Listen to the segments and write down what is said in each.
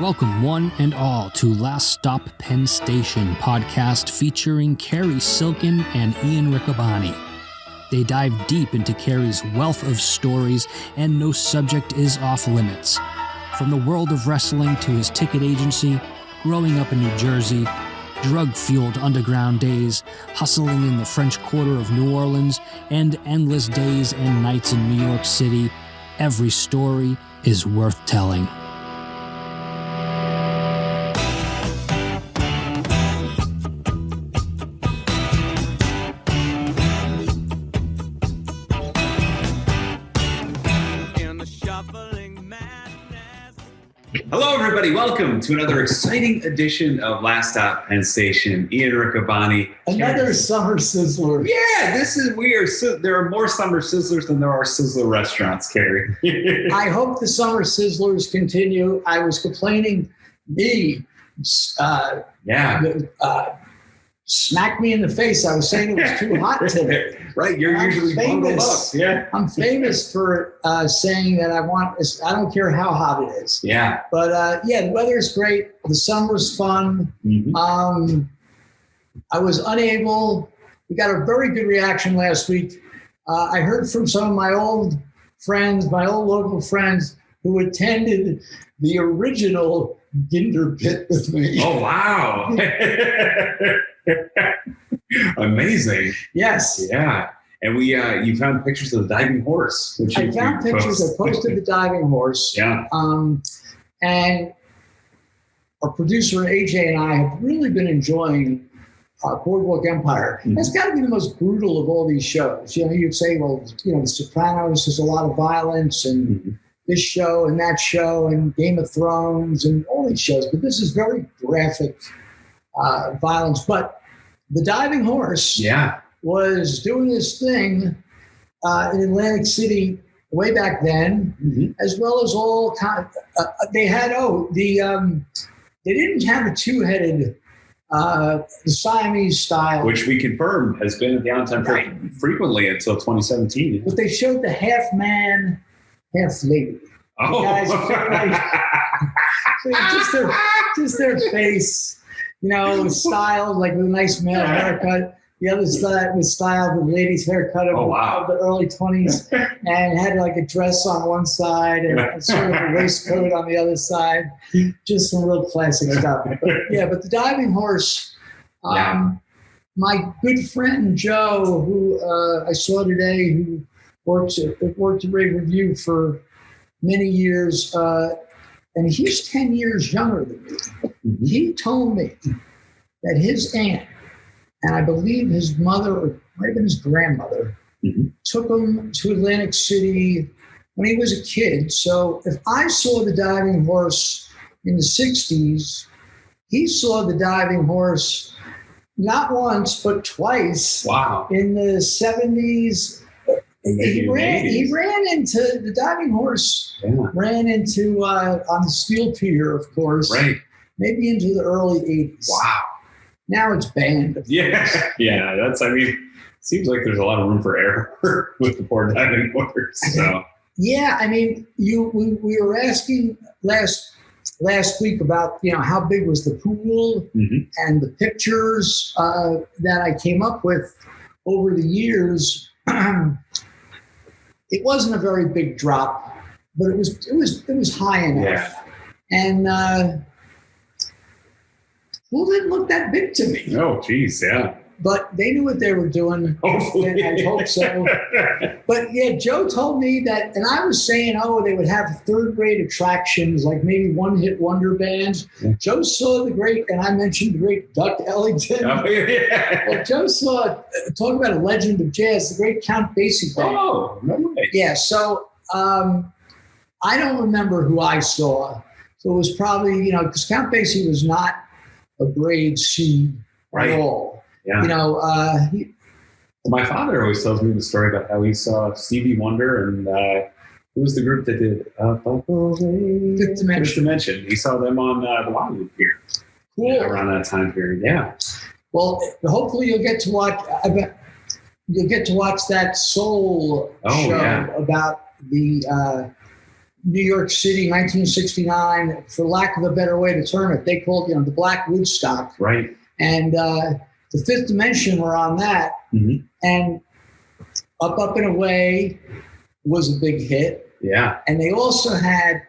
Welcome one and all to Last Stop Penn Station podcast featuring Carrie Silken and Ian Riccoboni. They dive deep into Carrie's wealth of stories, and no subject is off limits. From the world of wrestling to his ticket agency, growing up in New Jersey, drug-fueled underground days, hustling in the French Quarter of New Orleans, and endless days and nights in New York City, every story is worth telling. Hello, everybody. Welcome to another exciting edition of Last Stop Penn Station. Ian Riccoboni. Another summer sizzler. Yeah, this is weird. There are more summer sizzlers than there are sizzler restaurants, Carrie. I hope the summer sizzlers continue. I was complaining. Smacked me in the face. I was saying it was too hot today. Right, you're usually famous. Yeah, I'm famous for saying that I don't care how hot it is. Yeah, but the weather's great. The summer's fun. Mm-hmm. I was unable. We got a very good reaction last week. I heard from some of my old local friends who attended the original Ginder Pit with me. Oh wow! Amazing. Yes. Yeah. And you found pictures of the diving horse. I found pictures. I posted the diving horse. Yeah. And our producer AJ and I have really been enjoying Boardwalk Empire. Mm-hmm. That's got to be the most brutal of all these shows. You know, you'd say, well, The Sopranos, there's a lot of violence, and mm-hmm. this show and that show, and Game of Thrones, and all these shows. But this is very graphic violence. But the diving horse was doing this thing in Atlantic City way back then, mm-hmm. as well as all kind. They had they didn't have a two-headed the Siamese style, which we confirmed has been at the On-Time frequently until 2017. But they showed the half man, half lady. Oh, the guys, so just their face. Styled like with a nice male haircut. The other side was styled with a lady's haircut of the early 20s, and had like a dress on one side and sort of a waistcoat on the other side. Just some real classic stuff. But the diving horse, my good friend Joe, who I saw today, who worked at Rave Review for many years, and he's 10 years younger than me. Mm-hmm. He told me that his aunt, and I believe his mother, or maybe his grandmother, mm-hmm. took him to Atlantic City when he was a kid. So if I saw the diving horse in the 60s, he saw the diving horse not once, but twice. Wow. In the 70s. He ran into the diving horse. Yeah. Ran into on the Steel Pier, of course. Right. Maybe into the early 80s. Wow. Now it's banned. Yeah. Seems like there's a lot of room for error with the poor diving horse. So. Yeah, we were asking last week about how big was the pool, mm-hmm. and the pictures that I came up with over the years. It wasn't a very big drop, but it was high enough. Yeah. And pool didn't look that big to me. Oh, geez, yeah. But they knew what they were doing. Hopefully. I hope so. But yeah, Joe told me that, and I was saying, they would have third-grade attractions, like maybe one-hit wonder bands. Yeah. Joe saw and I mentioned the great Duck Ellington. Oh, yeah. Well, Joe talk about a legend of jazz, the great Count Basie band. Oh, no way. Yeah, so I don't remember who I saw. So it was probably, because Count Basie was not a grade C at all. Yeah. My father always tells me the story about how he saw Stevie Wonder and who was the group that did Fifth Dimension. He saw them on the Waterloo Pier. Cool. Around that time period. Yeah. Well, hopefully you'll get to watch. You'll get to watch that soul show about the New York City, 1969, for lack of a better way to term it, they called the Black Woodstock. Right. And the Fifth Dimension were on that. Mm-hmm. And Up and Away was a big hit. Yeah. And they also had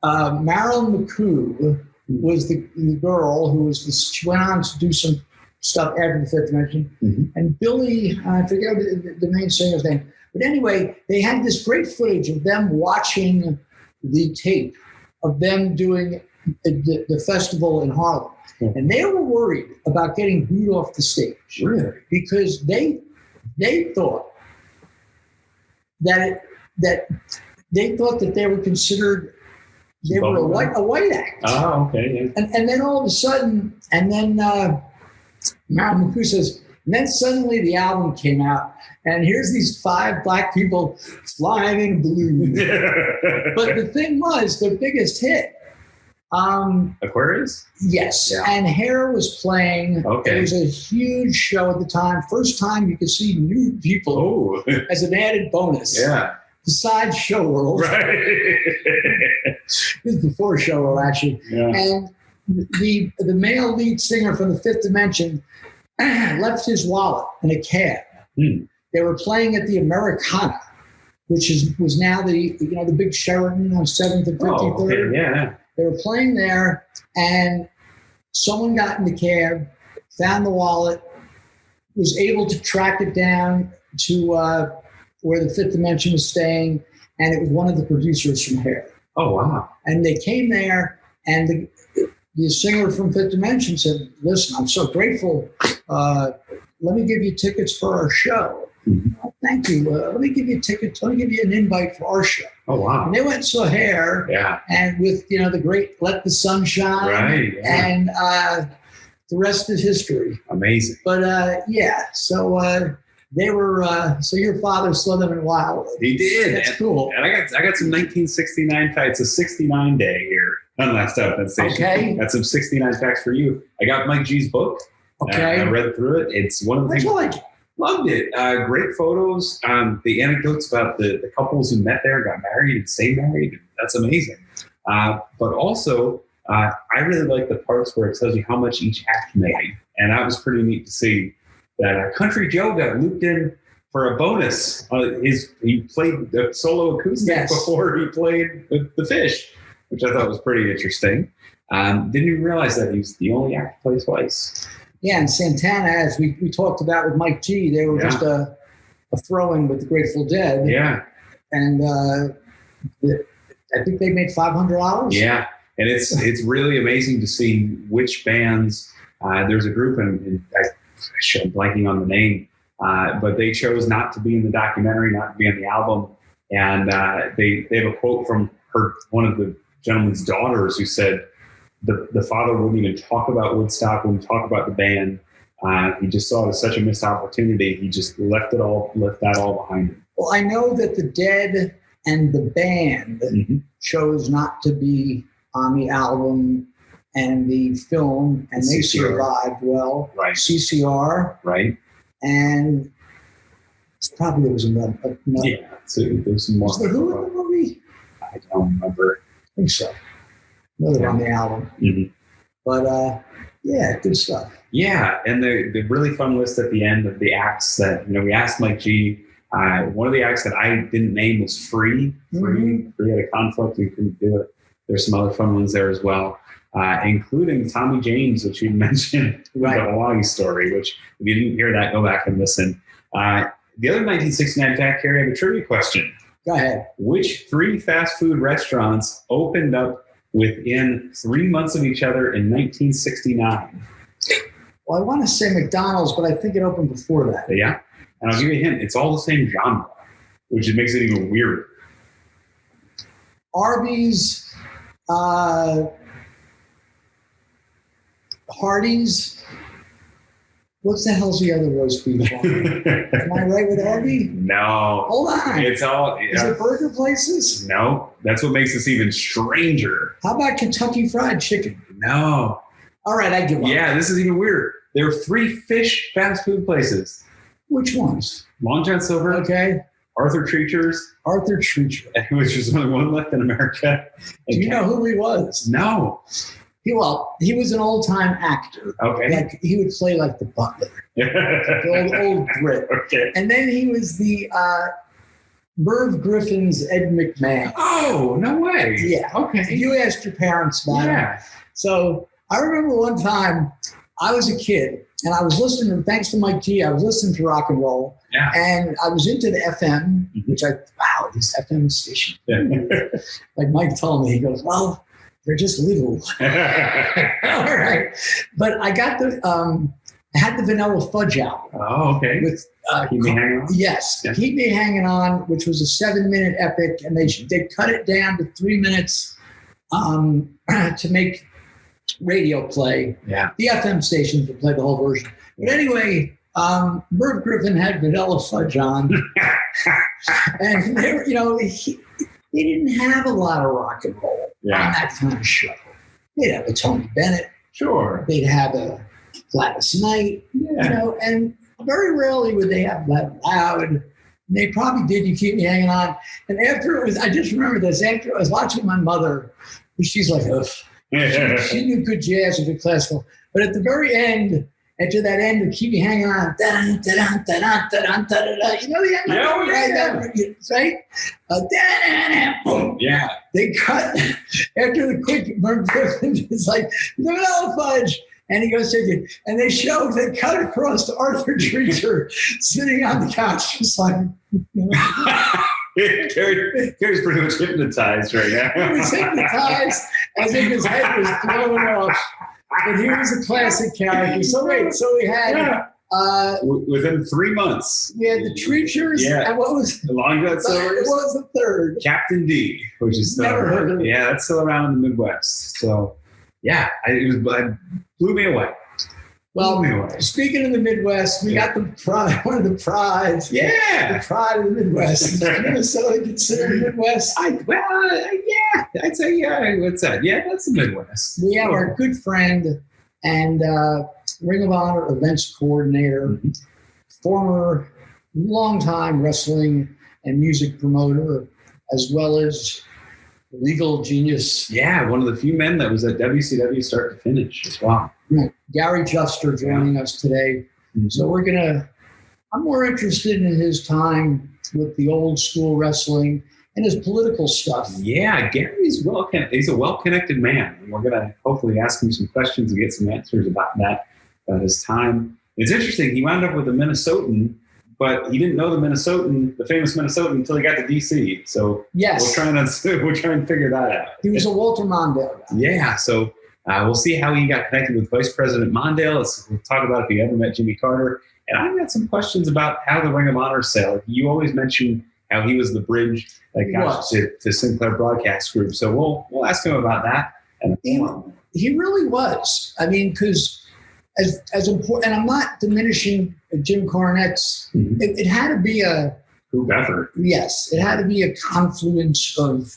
Marilyn McCoo was the girl who was she went on to do some stuff after the Fifth Dimension. Mm-hmm. And Billy, I forget the main singer's name. But anyway, they had this great footage of them watching the tape of them doing the festival in Harlem. Mm-hmm. And they were worried about getting booed off the stage. Really? Because they thought that they thought that they were considered they were a white act. Oh, okay. Yeah. And then all of a sudden, Marilyn McCoo says, and then suddenly the album came out, and here's these 5 black people flying in balloons. But the thing was, their biggest hit. Aquarius? Yes. Yeah. And Hair was playing. Okay. It was a huge show at the time. First time you could see nude people as an added bonus. Yeah. Besides Show World. Right. This is before Show World, actually. Yeah. And the male lead singer from the Fifth Dimension left his wallet in a cab. They were playing at the Americana, which was now the big Sheraton on 7th and 53rd. Oh, okay. Yeah. They were playing there, and someone got in the cab, found the wallet, was able to track it down to where the Fifth Dimension was staying, and it was one of the producers from Hair. Oh, wow. And they came there, and the singer from Fifth Dimension said, "Listen, I'm so grateful. Let me give you tickets for our show." Mm-hmm. "Oh, thank you. Let me give you tickets. Let me give you an invite for our show." Oh, wow. And they went and saw Hair. Yeah. And with the great "Let the Sun Shine," right? Yeah. And the rest is history. Amazing. But so they were. So your father saw them in Wildwood. He did. That's cool. And I got some 1969 facts. It's a 69 day here on Last Stop Penn Station. Okay. Got some 69 facts for you. I got Mike G's book. Okay. I read through it. It's one of the things. Like it? Loved it. Great photos. The anecdotes about the couples who met there and got married and stayed married. That's amazing. But also, I really like the parts where it tells you how much each act made. And that was pretty neat to see that Country Joe got looped in for a bonus. He played the solo acoustic before he played with the Fish, which I thought was pretty interesting. Didn't even realize that he was the only act to play twice. Yeah, and Santana, as we talked about with Mike G, they were just a throw-in with the Grateful Dead. Yeah. And I think they made $500. Yeah, and it's really amazing to see which bands. There's a group, and I'm blanking on the name, but they chose not to be in the documentary, not to be on the album. And they have a quote from one of the gentleman's daughters who said, The father wouldn't even talk about Woodstock, wouldn't talk about the band. He just saw it as such a missed opportunity. He just left that all behind him. Well, I know that the Dead and the band chose not to be on the album and the film, and they survived well. Right. CCR. Right. And probably there was another. Yeah. So there's some more. Was the Who in the movie? I don't remember. I think so. Another on the album. Mm-hmm. But good stuff. Yeah, and the really fun list at the end of the acts that we asked Mike G. One of the acts that I didn't name was Free. Free had a conflict and couldn't do it. There's some other fun ones there as well, including Tommy James, which you mentioned, the Hawaii story. Which if you didn't hear that, go back and listen. The other 1969 fact, Carrie, I have a trivia question. Go ahead. Which 3 fast food restaurants opened up within 3 months of each other in 1969? Well, I want to say McDonald's, but I think it opened before that. Yeah. And I'll give you a hint. It's all the same genre, which makes it even weirder. Arby's, Hardee's. What's the hell's the other roast beef one? Am I right with Arby? No. Hold on. It's all. Is it burger places? No. That's what makes this even stranger. How about Kentucky Fried Chicken? No. All right, I give up. Yeah, this is even weirder. There are 3 fish fast food places. Which ones? Long John Silver. Okay. Arthur Treacher's. Arthur Treacher. Which is only one left in America. Do you know who he was? No. He was an old-time actor. Okay. Like he would play like the butler, the old Brit. Okay. And then he was the Merv Griffin's Ed McMahon. Oh, no way. Yeah. Okay. You asked your parents about it. So I remember one time I was a kid and I was listening, thanks to Mike G, I was listening to rock and roll. Yeah. And I was into the FM, which this FM station. Like Mike told me, he goes, well, they're just little. All right. But I got I had the Vanilla Fudge album. Oh, okay. With Keep Me Hanging On? Yes. Yeah. Keep Me Hanging On, which was a 7-minute epic. And they cut it down to 3 minutes to make radio play. Yeah. The FM stations would play the whole version. But anyway, Merv Griffin had Vanilla Fudge on. And they were, they didn't have a lot of rock and roll on that kind of show. They'd have a Tony Bennett. Sure. They'd have a Gladys Knight, and very rarely would they have that loud. And they probably did You Keep Me Hanging On. And after I just remember this, after I was watching my mother, she's like, ugh. She knew good jazz and good classical. But at the very end, after that end of Keep Me Hanging On, you know the end? Right? Boom. Yeah. They cut after the quick Merv Griffin is like, the Vanilla Fudge. And he goes, and they cut across to Arthur Treacher sitting on the couch, just like, Gary's pretty much hypnotized right now. He was hypnotized as if his head was blown off. But he was a classic character. So we had within 3 months. We had the Treachers. Yeah. And what was the Long Gut Silvers? What was the third? Captain D, which is still never heard of it. Yeah, that's still around in the Midwest. So it blew me away. Well, speaking of the Midwest, we got the pride, one of the prides. Yeah. The pride of the Midwest. Is Minnesota considered the Midwest? I'd say, what's that? Yeah, that's the Midwest. We have our good friend and Ring of Honor events coordinator, former longtime wrestling and music promoter, as well as legal genius. Yeah, one of the few men that was at WCW start to finish as well. Right. Gary Juster joining us today. Mm-hmm. So I'm more interested in his time with the old school wrestling and his political stuff. Yeah, Gary's he's a well-connected man. And we're going to hopefully ask him some questions and get some answers about that, about his time. It's interesting. He wound up with a Minnesotan, but he didn't know the famous Minnesotan, until he got to DC. So yes, we're trying to figure that out. He was a Walter Mondale guy. Yeah, so we'll see how he got connected with Vice President Mondale. We'll talk about if he ever met Jimmy Carter. And I've got some questions about how the Ring of Honor sale. You always mention how he was the bridge that got to Sinclair Broadcast Group. So we'll ask him about that. And he really was. I mean, because as important, and I'm not diminishing Jim Cornette's. Mm-hmm. It had to be whoever. Yes, it had to be a confluence of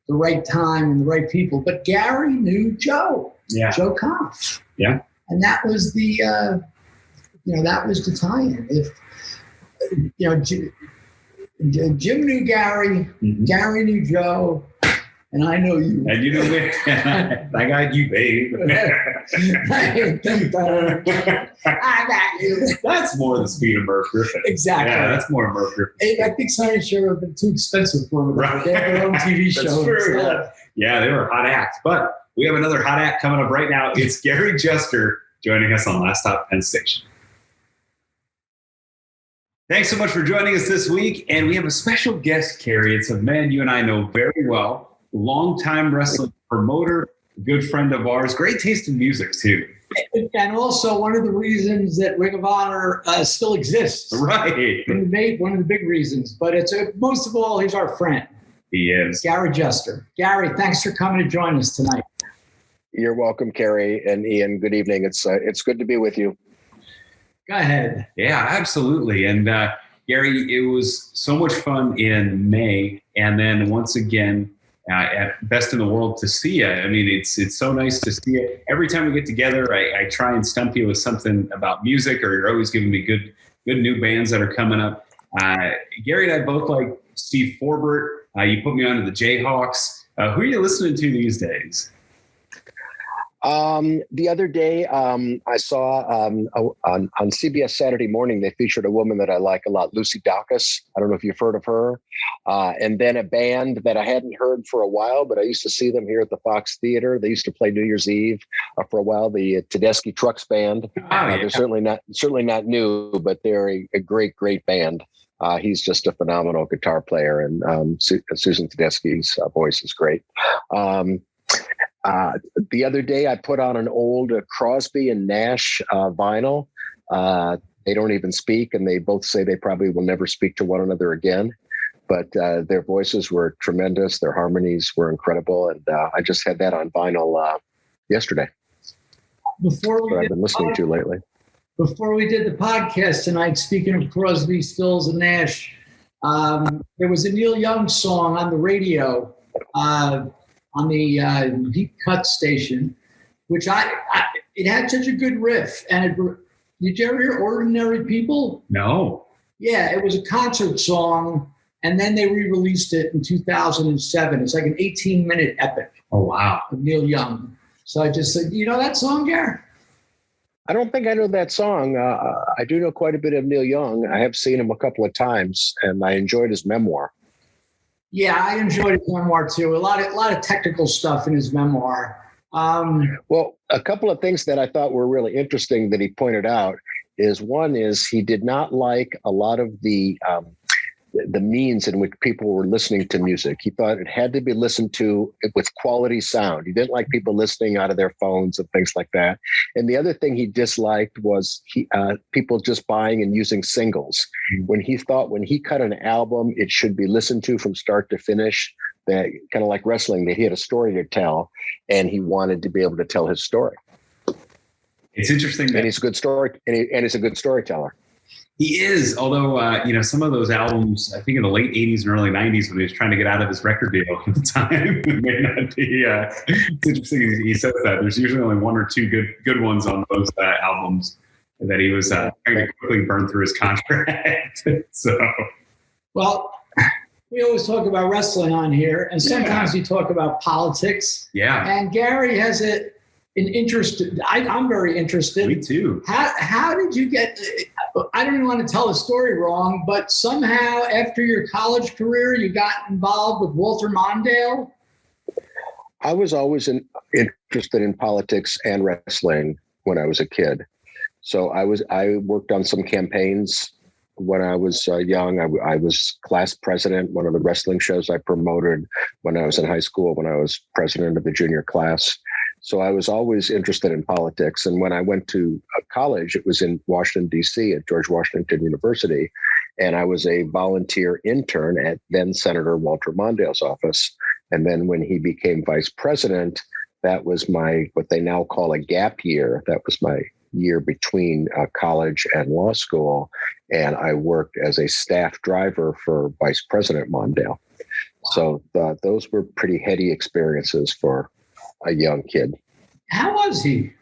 the right time and the right people. But Gary knew Joe. Yeah. Joe Kampf. Yeah. And that was the tie-in. If Jim knew Gary, mm-hmm. Gary knew Joe, and I know you. And you know me. I got you, babe. I got you. That's more the speed of Merv Griffin. Exactly. Yeah, that's more Merv Griffin. I think Sunny Show have been too expensive for them. Right. They have their own TV show. That's true. Yeah, they were a hot act. But we have another hot act coming up right now. It's Gary Juster joining us on Last Stop Penn Station. Thanks so much for joining us this week. And we have a special guest, Carrie. It's a man you and I know very well. Longtime wrestling promoter, good friend of ours, great taste in music too. And also one of the reasons that Ring of Honor still exists. Right. One of the big reasons. But it's most of all, he's our friend. He is. Gary Juster. Gary, thanks for coming to join us tonight. You're welcome, Carrie and Ian. Good evening. It's good to be with you. Go ahead. Yeah, absolutely. And Gary, it was so much fun in May. And then once again, at Best in the World to see you. I mean, it's so nice to see you. Every time we get together, I try and stump you with something about music, or you're always giving me good new bands that are coming up. Gary and I both like Steve Forbert. You put me onto the Jayhawks. Who are you listening to these days? The other day, I saw on CBS Saturday Morning, they featured a woman that I like a lot, Lucy Dacus. I don't know if you've heard of her. And then a band that I hadn't heard for a while, but I used to see them here at the Fox Theater. They used to play New Year's Eve for a while, the Tedeschi Trucks Band. They're certainly not new, but they're a great band. He's just a phenomenal guitar player, and Susan Tedeschi's voice is great. The other day, I put on an old Crosby and Nash vinyl. They don't even speak, and they both say they probably will never speak to one another again. But their voices were tremendous. Their harmonies were incredible. And I just had that on vinyl yesterday. That's what I've been listening to lately. Before we did the podcast tonight, speaking of Crosby, Stills, and Nash, there was a Neil Young song on the radio on the Deep Cut station, which it had such a good riff. And did you ever hear Ordinary People? No. Yeah, it was a concert song, and then they re-released it in 2007. It's like an 18-minute epic. Oh, wow. Of Neil Young. So I just said, you know that song, Gary? I don't think I know that song. I do know quite a bit of Neil Young. I have seen him a couple of times, and I enjoyed his memoir. Yeah, I enjoyed his memoir too. A lot of technical stuff in his memoir. Well, a couple of things that I thought were really interesting that he pointed out is one is he did not like a lot of the means in which people were listening to music. He thought it had to be listened to with quality sound. He didn't like people listening out of their phones and things like that. And the other thing he disliked was people just buying and using singles. When he cut an album, it should be listened to from start to finish. That kind of like wrestling, that he had a story to tell, and he wanted to be able to tell his story. It's interesting that he's a good story, and he's a good storyteller. He is, although, some of those albums, I think in the late 80s and early 90s when he was trying to get out of his record deal at the time, it may not be, it's interesting he says that. There's usually only one or two good ones on those albums that he was trying to quickly burn through his contract. So, well, we always talk about wrestling on here, and sometimes we talk about politics. Yeah. And Gary has an interest. I'm very interested. Me too. How did you get? I don't even want to tell the story wrong, but somehow after your college career, you got involved with Walter Mondale. I was always interested in politics and wrestling when I was a kid. So I worked on some campaigns when I was young. I was class president, one of the wrestling shows I promoted when I was in high school, when I was president of the junior class. So I was always interested in politics. And when I went to college, it was in Washington, D.C. at George Washington University. And I was a volunteer intern at then Senator Walter Mondale's office. And then when he became vice president, that was what they now call a gap year. That was my year between college and law school. And I worked as a staff driver for Vice President Mondale. So those were pretty heady experiences for a young kid. How was he?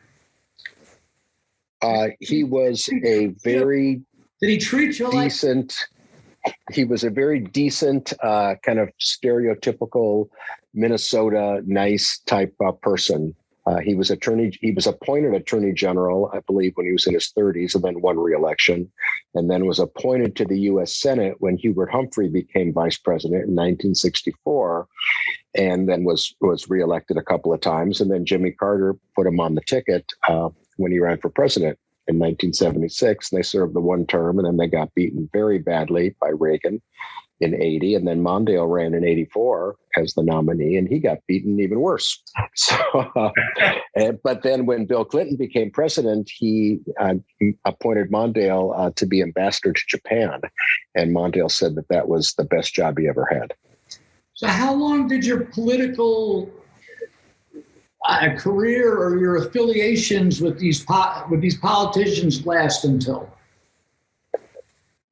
He was a very Did he treat you decent? He was a very decent, kind of stereotypical Minnesota nice type person. He was appointed Attorney General, I believe, when he was in his 30s, and then won re-election, and then was appointed to the U.S. Senate when Hubert Humphrey became vice president in 1964, and then was re-elected a couple of times. And then Jimmy Carter put him on the ticket when he ran for president in 1976. And they served the one term, and then they got beaten very badly by Reagan in 80, and then Mondale ran in 84 as the nominee, and he got beaten even worse. So, but then when Bill Clinton became president, he appointed Mondale to be ambassador to Japan, and Mondale said that was the best job he ever had. So how long did your political career or your affiliations with these politicians last until?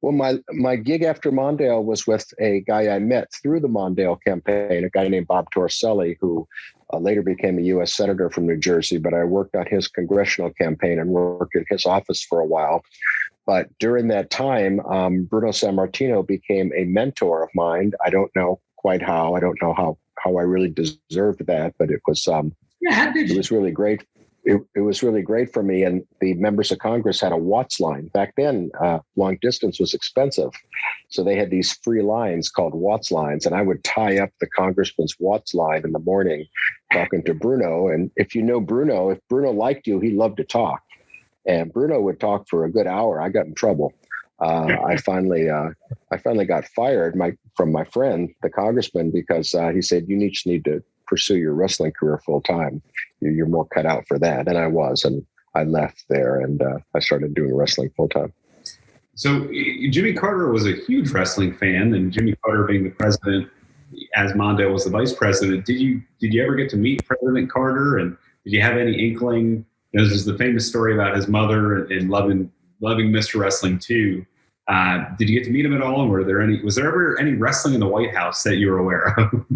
Well, my gig after Mondale was with a guy I met through the Mondale campaign, a guy named Bob Torricelli, who later became a U.S. Senator from New Jersey. But I worked on his congressional campaign and worked at his office for a while. But during that time, Bruno Sammartino became a mentor of mine. I don't know quite how. I don't know how I really deserved that, but it was it was really great. It was really great for me. And the members of Congress had a Watts line. Back then, long distance was expensive. So they had these free lines called Watts lines. And I would tie up the congressman's Watts line in the morning talking to Bruno. And if you know Bruno, if Bruno liked you, he loved to talk. And Bruno would talk for a good hour. I got in trouble. I finally got fired from my friend, the congressman, because he said, you just need to pursue your wrestling career full time. You're more cut out for that. And I was, and I left there and I started doing wrestling full time. So Jimmy Carter was a huge wrestling fan, and Jimmy Carter being the president, as Mondale was the vice president. Did you ever get to meet President Carter, and did you have any inkling? This is the famous story about his mother and loving Mr. Wrestling too. Did you get to meet him at all? And was there ever any wrestling in the White House that you were aware of?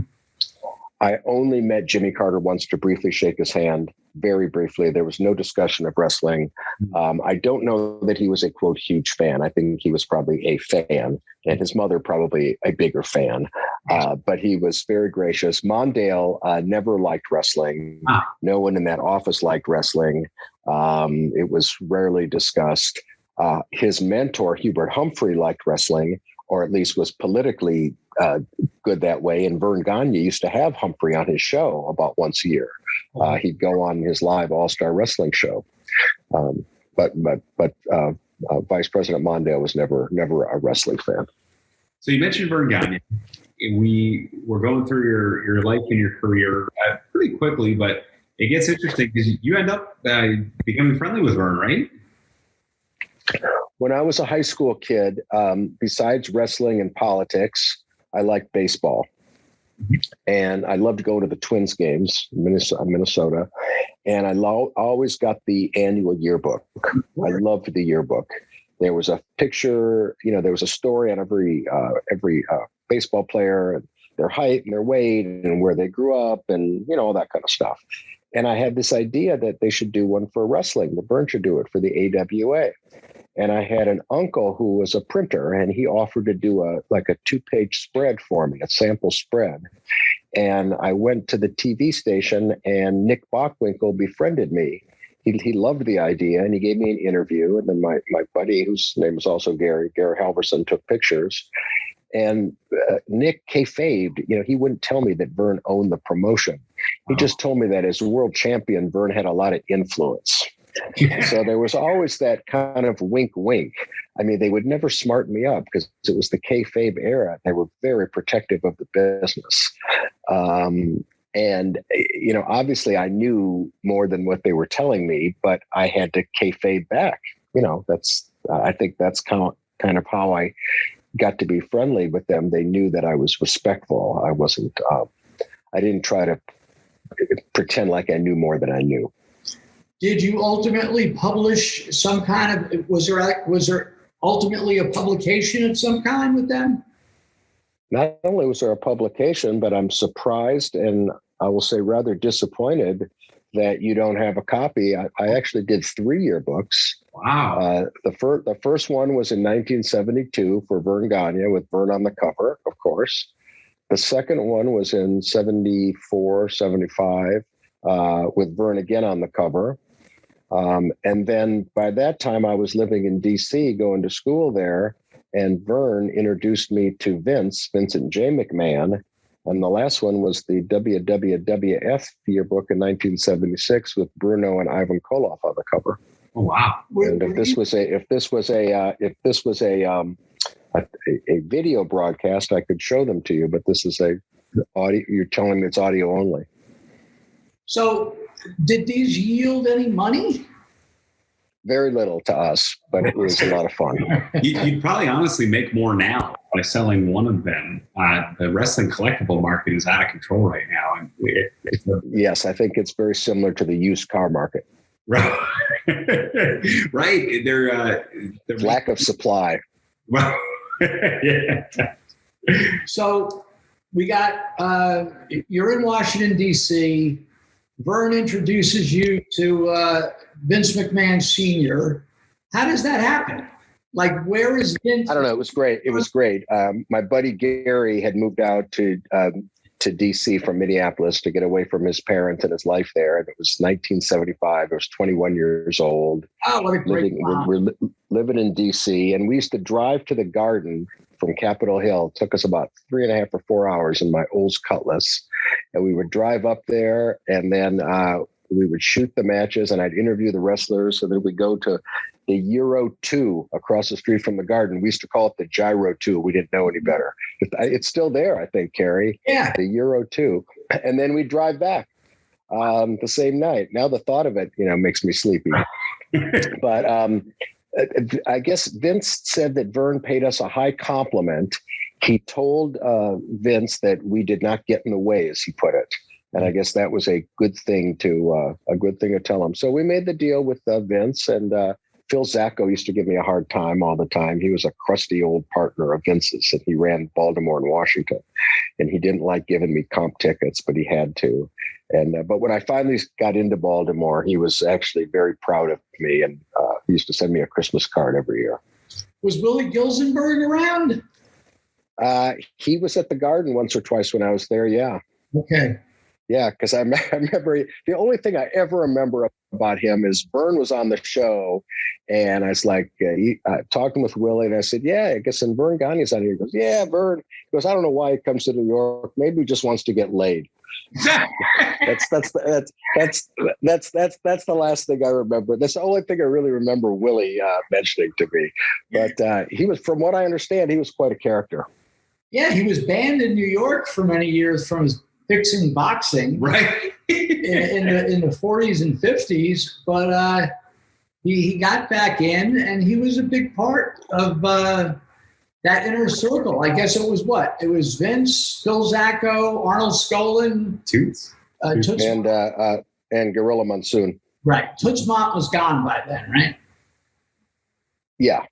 I only met Jimmy Carter once to briefly shake his hand, very briefly. There was no discussion of wrestling. I don't know that he was a, quote, huge fan. I think he was probably a fan, and his mother probably a bigger fan. But he was very gracious. Mondale never liked wrestling. No one in that office liked wrestling. It was rarely discussed. His mentor, Hubert Humphrey, liked wrestling, or at least was politically good that way. And Vern Gagne used to have Humphrey on his show about once a year. He'd go on his live all-star wrestling show. But Vice President Mondale was never a wrestling fan. So you mentioned Vern Gagne. We were going through your life and your career pretty quickly, but it gets interesting because you end up becoming friendly with Vern, right? When I was a high school kid, besides wrestling and politics, I liked baseball. And I loved to go to the Twins games in Minnesota. And I always got the annual yearbook. I loved the yearbook. There was a picture, there was a story on every baseball player, and their height and their weight and where they grew up and, all that kind of stuff. And I had this idea that they should do one for wrestling. The Vern should do it for the AWA. And I had an uncle who was a printer, and he offered to do a 2-page spread for me, a sample spread. And I went to the TV station, and Nick Bockwinkel befriended me. He loved the idea, and he gave me an interview. And then my buddy, whose name was also Gary Halverson, took pictures. And Nick kayfabed, he wouldn't tell me that Vern owned the promotion. He just told me that as world champion, Vern had a lot of influence. So there was always that kind of wink, wink. I mean, they would never smarten me up because it was the kayfabe era. They were very protective of the business. And, obviously I knew more than what they were telling me, but I had to kayfabe back. I think that's kind of how I got to be friendly with them. They knew that I was respectful. I wasn't, I didn't try to pretend like I knew more than I knew. Did you ultimately publish some kind of, was there ultimately a publication of some kind with them? Not only was there a publication, but I'm surprised and I will say rather disappointed that you don't have a copy. I actually did 3 yearbooks. Wow. The first one was in 1972 for Vern Gagne with Vern on the cover, of course. The second one was in 74, 75 with Vern again on the cover. And then by that time I was living in DC, going to school there, and Vern introduced me to Vincent J. McMahon. And the last one was the WWF yearbook in 1976 with Bruno and Ivan Koloff on the cover. Oh, wow. And if this was a video broadcast, I could show them to you, but this is audio. You're telling me it's audio only. So did these yield any money? Very little to us, but it was a lot of fun. You'd probably honestly make more now by selling one of them. The wrestling collectible market is out of control right now. And yes, I think it's very similar to the used car market. Right. Right. They're lack of supply. Well, yeah. So we got, you're in Washington, D.C. Vern introduces you to Vince McMahon Sr. How does that happen? Like, where is Vince? I don't know. It was great. It was great. My buddy Gary had moved out to DC from Minneapolis to get away from his parents and his life there. And it was 1975. I was 21 years old. Oh, what a great we're living in DC, and we used to drive to the Garden from Capitol Hill. It took us about 3.5 or 4 hours in my Olds Cutlass, and we would drive up there, and then we would shoot the matches, and I'd interview the wrestlers. And then we go to the Euro 2 across the street from the Garden. We used to call it the Gyro 2. We didn't know any better. It's still there, I think, Carrie. Yeah. The Euro 2. And then we drive back the same night. Now the thought of it, makes me sleepy. But I guess Vince said that Vern paid us a high compliment. He told Vince that we did not get in the way, as he put it. And I guess that was a good thing to tell him. So we made the deal with Vince, and Phil Zacco used to give me a hard time all the time. He was a crusty old partner of Vince's, and he ran Baltimore and Washington, and he didn't like giving me comp tickets, but he had to. And but when I finally got into Baltimore, he was actually very proud of me, and he used to send me a Christmas card every year. Was Willie Gilzenberg around? He was at the Garden once or twice when I was there. Yeah. Okay. Yeah, because I remember the only thing I ever remember about him is Vern was on the show, and I was like, talking with Willie, and I said, "Yeah, I guess Vern Gagne's on here." He goes, "Yeah, Vern." He goes, "I don't know why he comes to New York. Maybe he just wants to get laid." That's the last thing I remember. That's the only thing I really remember Willie mentioning to me. But he was, from what I understand, he was quite a character. Yeah, he was banned in New York for many years from his fixing boxing, right? in the 40s and 50s, but he got back in, and he was a big part of that inner circle. I guess it was what? It was Vince, Phil Zacco, Arnold Skolin, Toots, and Gorilla Monsoon. Right, Toots Mont was gone by then, right? Yeah.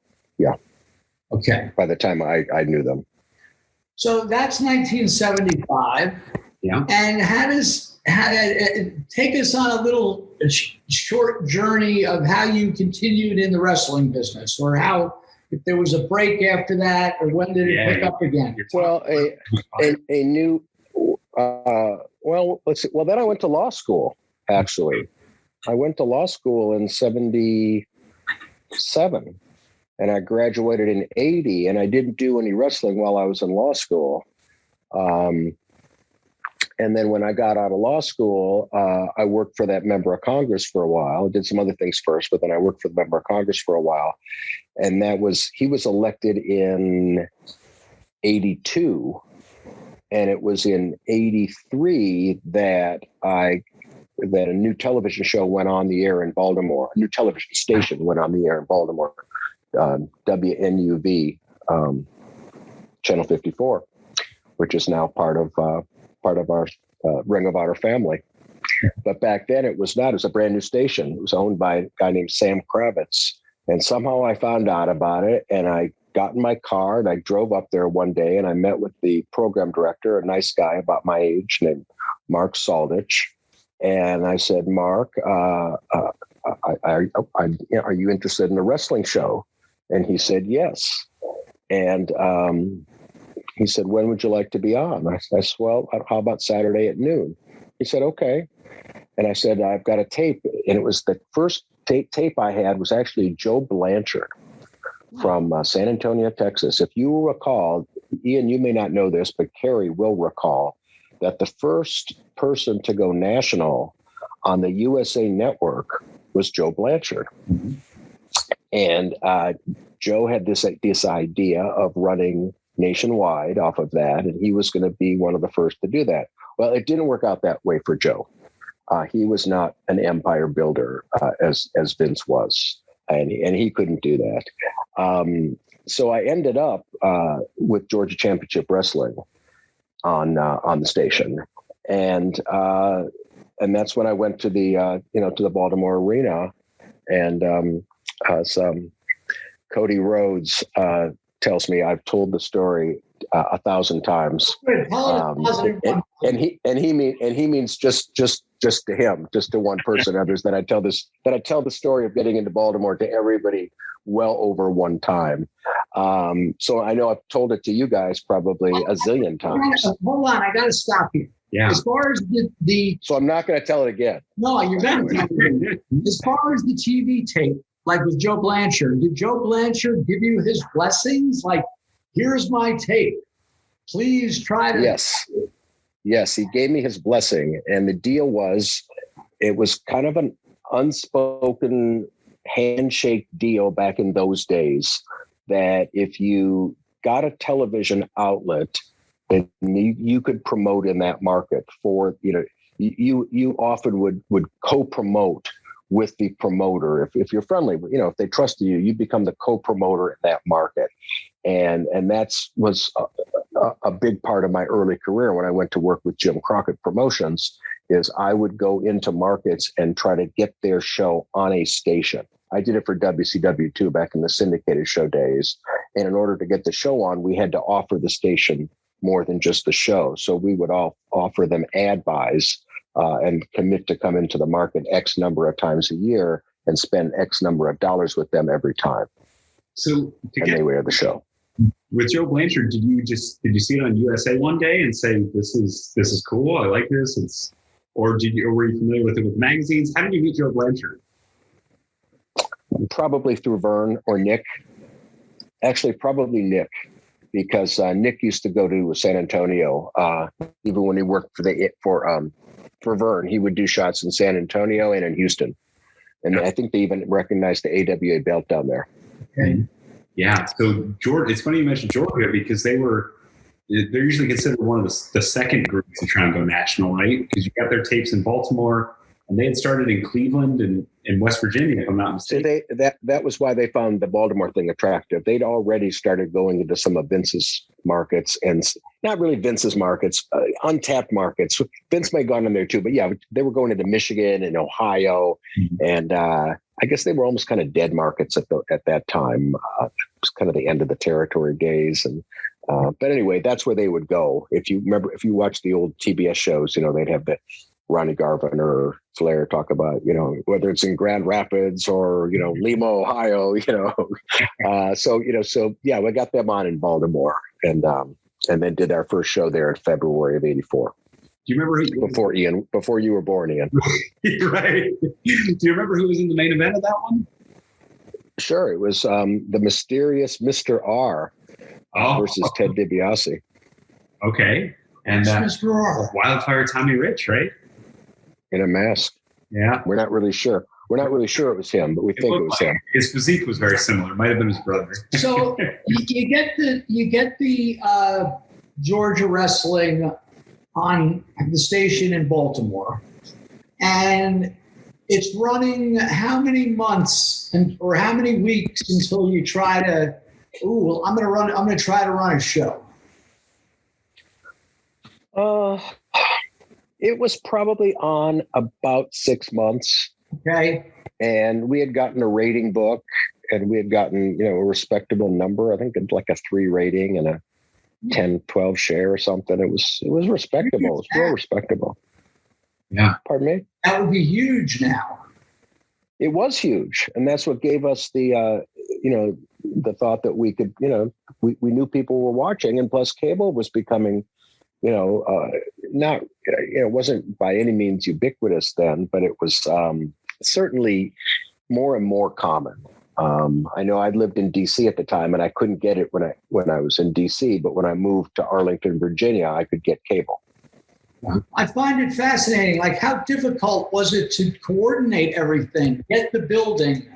Okay. By the time I knew them. So that's 1975. Yeah. And take us on a little short journey of how you continued in the wrestling business, or how, if there was a break after that, or when did it pick up again? Well, a new, let's see. Well, then I went to law school, actually. I went to law school in 77, and I graduated in 80, and I didn't do any wrestling while I was in law school. And then when I got out of law school, I worked for that member of Congress for a while. I did some other things first, but then I worked for the member of Congress for a while. And he was elected in 82. And it was in 83 that a new television show went on the air in Baltimore. A new television station went on the air in Baltimore, WNUV, Channel 54, which is now part of our Ring of Honor family. But back then it was not. It was a brand new station. It was owned by a guy named Sam Kravitz. And somehow I found out about it, and I got in my car and I drove up there one day, and I met with the program director, a nice guy about my age named Mark Saldich. And I said, "Mark, are you interested in a wrestling show?" And he said, "Yes." And he said, "When would you like to be on?" I said, "Well, how about Saturday at noon?" He said, "Okay." And I said, "I've got a tape." And it was the first tape I had was actually Joe Blanchard from San Antonio, Texas. If you recall, Ian, you may not know this, but Carrie will recall that the first person to go national on the USA Network was Joe Blanchard. Mm-hmm. And Joe had this idea of running nationwide off of that, and he was going to be one of the first to do that. Well, it didn't work out that way for Joe. He was not an empire builder as Vince was, and he couldn't do that. So I ended up with Georgia Championship Wrestling on the station, and that's when I went to the to the Baltimore arena, and some Cody Rhodes tells me I've told the story 1,000 times. And he means just to him, just to one person. Others that I tell the story of getting into Baltimore to everybody well over one time. So I know I've told it to you guys probably a zillion times. Hold on, I got to stop you. Yeah. As far as the so I'm not going to tell it again. No, you're going to tell me. As far as the TV tape, like with Joe Blanchard, did Joe Blanchard give you his blessings? Like, here's my tape. Please try to. Yes, he gave me his blessing. And the deal was, it was kind of an unspoken handshake deal back in those days that if you got a television outlet, then you could promote in that market for, you often would co-promote with the promoter. If you're friendly, if they trusted you, you become the co-promoter in that market. And was a big part of my early career when I went to work with Jim Crockett Promotions, is I would go into markets and try to get their show on a station. I did it for WCW too, back in the syndicated show days. And in order to get the show on, we had to offer the station more than just the show. So we would offer them ad buys and commit to come into the market X number of times a year and spend X number of dollars with them every time. So they would have the show. With Joe Blanchard, did you see it on USA one day and say, this is cool, I like this? Or were you familiar with it with magazines? How did you meet Joe Blanchard? Probably through Vern or Nick. Actually, probably Nick, because Nick used to go to San Antonio. Even when he worked for Vern, he would do shots in San Antonio and in Houston. And I think they even recognized the AWA belt down there. Okay. Yeah. So Georgia, it's funny you mentioned Georgia, because they're usually considered one of the second groups to try and go national, right? Because you got their tapes in Baltimore, and they had started in Cleveland and in West Virginia, if I'm not mistaken. So that was why they found the Baltimore thing attractive. They'd already started going into some of Vince's markets, and not really Vince's markets, untapped markets. Vince may have gone in there too, but yeah, they were going into Michigan and Ohio, and I guess they were almost kind of dead markets at that time. It was kind of the end of the territory days, and but anyway, that's where they would go. If you watch the old TBS shows, they'd have the Ronnie Garvin or Flair talk about, whether it's in Grand Rapids or, Lima, Ohio, so yeah, we got them on in Baltimore and then did our first show there in February of '84. Do you remember before you were born, Ian? Right. Do you remember who was in the main event of that one? Sure. It was the mysterious Mr. R versus Ted DiBiase. Okay. And Mr. R. Wildfire Tommy Rich, right? In a mask. Yeah. We're not really sure it was him, but we think it was him. His physique was very similar. It might have been his brother. So you get the Georgia wrestling on the station in Baltimore, and it's running how many months or how many weeks until you try to? I'm going to try to run a show. It was probably on about 6 months. Okay. And we had gotten a rating book, and we had gotten, a respectable number. I think it's like a 3 rating and a 10, 12 share or something. It was respectable. It was real respectable. Yeah. Pardon me? That would be huge now. It was huge. And that's what gave us the thought that we could, we knew people were watching, and plus cable was becoming, not, it wasn't by any means ubiquitous then, but it was certainly more and more common. I know I'd lived in DC at the time, and I couldn't get it when I was in DC, but when I moved to Arlington, Virginia, I could get cable. I find it fascinating. Like, how difficult was it to coordinate everything, get the building,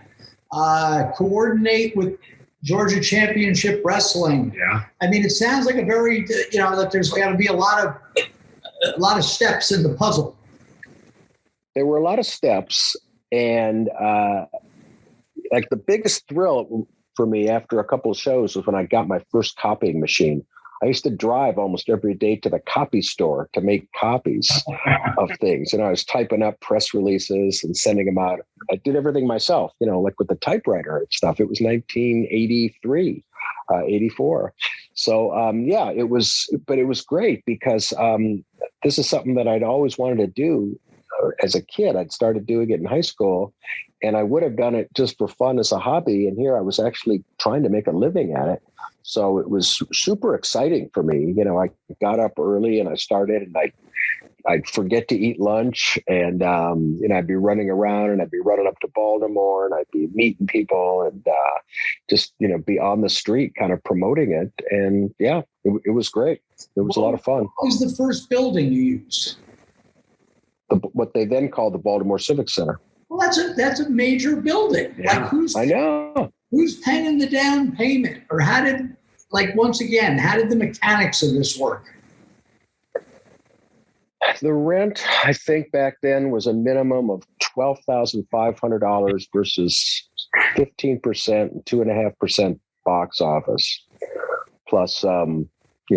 coordinate with Georgia Championship Wrestling? Yeah. I mean, it sounds like a very, that there's got to be a lot of steps in the puzzle. There were a lot of steps, and like the biggest thrill for me after a couple of shows was when I got my first copying machine. I used to drive almost every day to the copy store to make copies of things. I was typing up press releases and sending them out. I did everything myself, like with the typewriter and stuff. It was 1983. '84. So yeah, it was great because this is something that I'd always wanted to do as a kid. I'd started doing it in high school, and I would have done it just for fun as a hobby. And here I was actually trying to make a living at it. So it was super exciting for me. I got up early and I started, and I'd forget to eat lunch, and I'd be running around, and I'd be running up to Baltimore, and I'd be meeting people, and just be on the street, kind of promoting it. And yeah, it was great. It was a lot of fun. What was the first building you used? What they then called the Baltimore Civic Center. Well, that's a major building. Yeah. I know. Who's paying the down payment, or how did the mechanics of this work? The rent, I think back then, was a minimum of $12,500 versus 15% and 2.5% box office, plus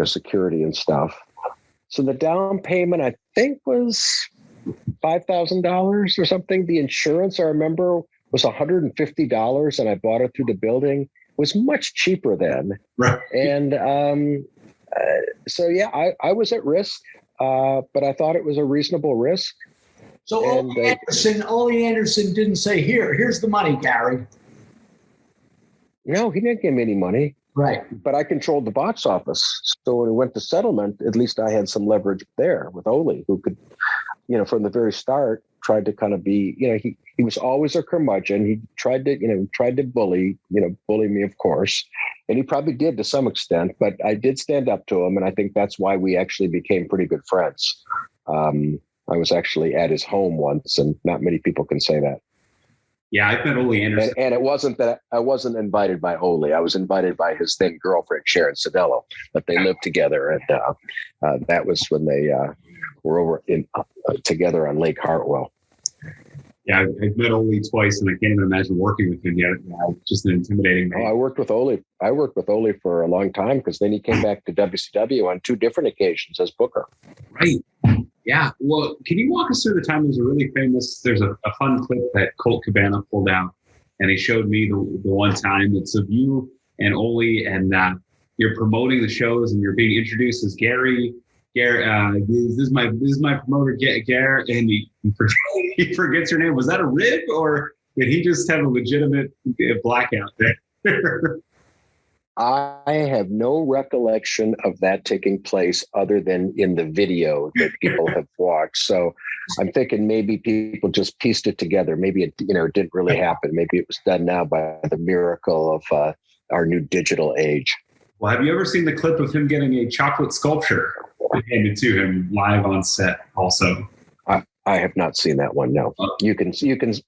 security and stuff. So the down payment, I think, was $5,000 or something. The insurance, I remember, was $150, and I bought it through the building. It was much cheaper then. Right. And so yeah, I was at risk. But I thought it was a reasonable risk. So Ole Anderson didn't say, here's the money, Gary. No, he didn't give me any money. Right. But I controlled the box office. So when we went to settlement, at least I had some leverage there with Ole, who could, from the very start, tried to kind of be, he was always a curmudgeon. He tried to bully me, of course. And he probably did to some extent, but I did stand up to him. And I think that's why we actually became pretty good friends. I was actually at his home once, and not many people can say that. Yeah, I've met Ole Anderson. And it wasn't that I wasn't invited by Ole. I was invited by his then girlfriend, Sharon Sadello, but they lived together. And that was when they were over together on Lake Hartwell. Yeah, I've met Ole twice, and I can't even imagine working with him yet. Just an intimidating man. Oh, I worked with Ole for a long time, because then he came back to WCW on 2 different occasions as booker. Right. Yeah. Well, can you walk us through the time? There's a fun clip that Colt Cabana pulled out, and he showed me the one time. It's of you and Ole, and you're promoting the shows, and you're being introduced as Gary. This is my promoter, Gary, and he forgets your name. Was that a rib, or did he just have a legitimate blackout there? I have no recollection of that taking place other than in the video that people have watched. So I'm thinking maybe people just pieced it together. Maybe it didn't really happen. Maybe it was done now by the miracle of our new digital age. Well, have you ever seen the clip of him getting a chocolate sculpture handed to him live on set also? I have not seen that one. No, you can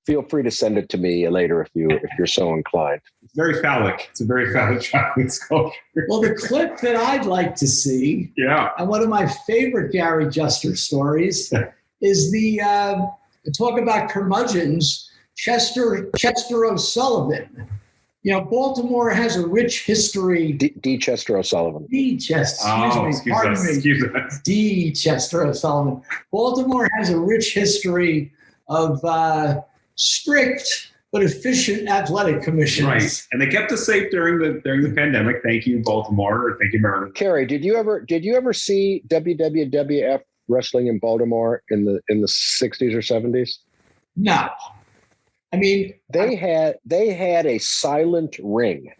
feel free to send it to me later if you're so inclined. It's very phallic. It's a very phallic chocolate sculpture. Well, the clip that I'd like to see, and one of my favorite Gary Juster stories, is the talk about curmudgeons, Chester O'Sullivan. Baltimore has a rich history. D. Chester O'Sullivan. D. Chester. Excuse me. D. Chester O'Sullivan. Baltimore has a rich history of strict but efficient athletic commissions. Right, and they kept us safe during the pandemic. Thank you, Baltimore. Or thank you, Maryland. Kerry, did you ever see WWF wrestling in Baltimore in the 60s or 70s? No. I mean, they had a silent ring.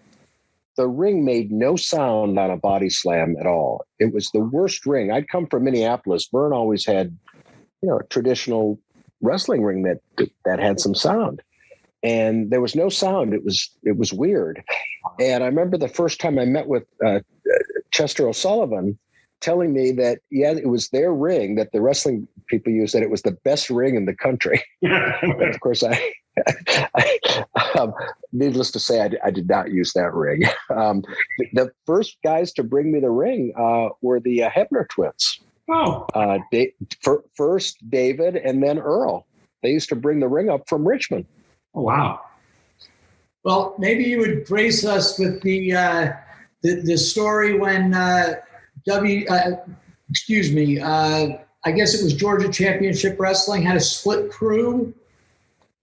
The ring made no sound on a body slam at all. It was the worst ring. I'd come from Minneapolis. Vern always had, a traditional wrestling ring that had some sound, and there was no sound. It was weird. And I remember the first time I met with Chester O'Sullivan telling me that, it was their ring that the wrestling people used, that it was the best ring in the country. And of course, needless to say, I did not use that ring. The first guys to bring me the ring were the Hebner twins. Oh. First David and then Earl. They used to bring the ring up from Richmond. Oh, wow. Well, maybe you would grace us with the story when I guess it was Georgia Championship Wrestling had a split crew.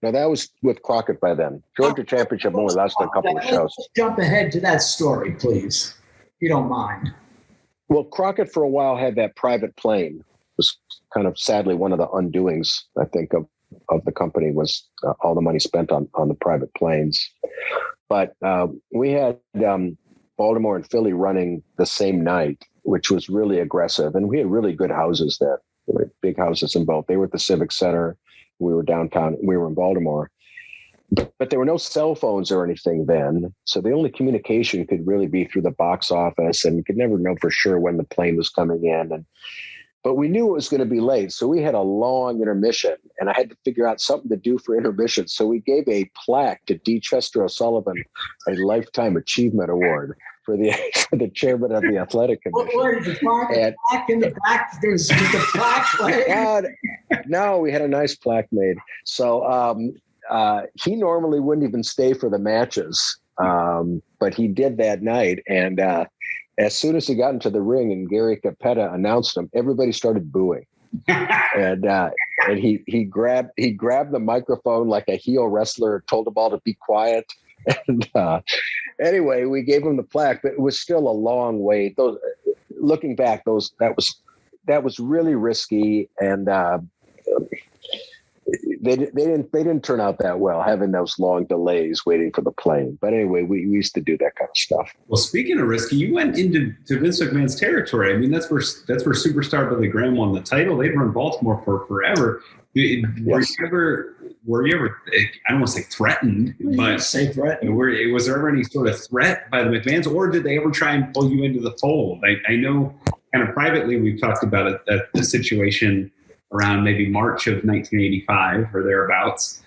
No, that was with Crockett by then. Georgia Championship only lasted a couple of shows. Let's jump ahead to that story, please, if you don't mind. Well, Crockett for a while had that private plane. It was kind of sadly one of the undoings, I think, of the company was all the money spent on the private planes. But we had Baltimore and Philly running the same night, which was really aggressive. And we had really good houses there, big houses in both. They were at the Civic Center. We were downtown. We were in Baltimore. But there were no cell phones or anything then. So the only communication could really be through the box office, and you could never know for sure when the plane was coming in. But we knew it was going to be late. So we had a long intermission, and I had to figure out something to do for intermission. So we gave a plaque to D. Chester O'Sullivan, a Lifetime Achievement Award for the chairman of the athletic commission. What, the plaque in the back? There's the plaque. God, no, we had a nice plaque made. So he normally wouldn't even stay for the matches, but he did that night. And as soon as he got into the ring and Gary Capetta announced him, everybody started booing. and he grabbed the microphone like a heel wrestler, told them all to be quiet. And anyway, we gave him the plaque, but it was still a long wait. Looking back, that was really risky, and they didn't turn out that well, having those long delays waiting for the plane. But anyway, we used to do that kind of stuff. Well, speaking of risky, you went into Vince McMahon's territory. I mean, that's where Superstar Billy Graham won the title. They'd run Baltimore for forever. Yes. Were you ever, I don't want to say threatened, but say threatened. Was there ever any sort of threat by the McMahons, or did they ever try and pull you into the fold? I know kind of privately we've talked about it, that the situation around maybe March of 1985 or thereabouts,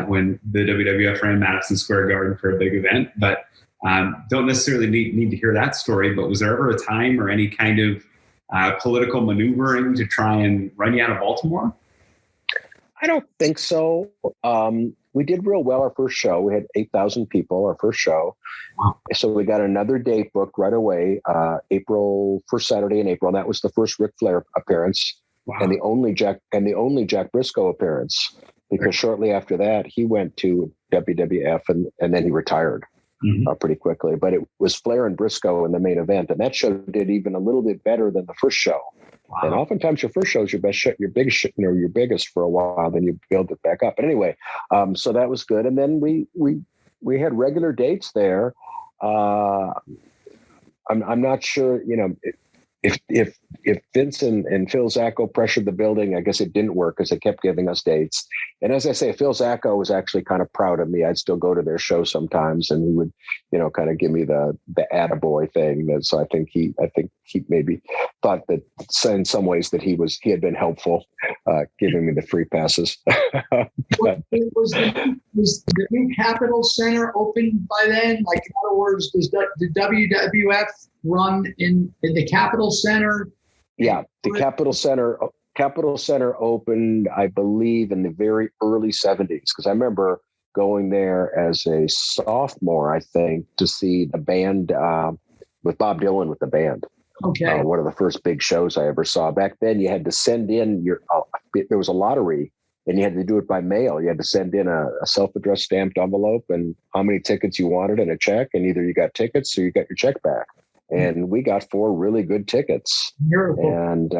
when the WWF ran Madison Square Garden for a big event, but don't necessarily need to hear that story. But was there ever a time or any kind of political maneuvering to try and run you out of Baltimore? I don't think so. We did real well our first show. We had 8,000 people our first show. Wow. So we got another date booked right away, first Saturday in April. And that was the first Ric Flair appearance. Wow. and the only Jack Briscoe appearance, because shortly after that he went to WWF and then he retired pretty quickly. But it was Flair and Briscoe in the main event, and that show did even a little bit better than the first show. Wow. And oftentimes your first show is your best show, your biggest for a while, then you build it back up. But anyway, so that was good. And then we had regular dates there. I'm not sure, if Vince and Phil Zacco pressured the building, I guess it didn't work because they kept giving us dates. And as I say, Phil Zacco was actually kind of proud of me. I'd still go to their show sometimes, and he would, kind of give me the attaboy thing. And so I think he maybe thought that in some ways that he had been helpful, giving me the free passes. Was the new Capitol Center open by then? Like, in other words, the WWF run in the Capitol Center? Yeah, the Capitol Center opened, I believe, in the very early 70s, because I remember going there as a sophomore, I think, to see the band with Bob Dylan with the band. Okay. One of the first big shows I ever saw. Back then, you had to send in there was a lottery, and you had to do it by mail. You had to send in a self-addressed stamped envelope and how many tickets you wanted and a check, and either you got tickets or you got your check back. And we got 4 really good tickets. Miracle. And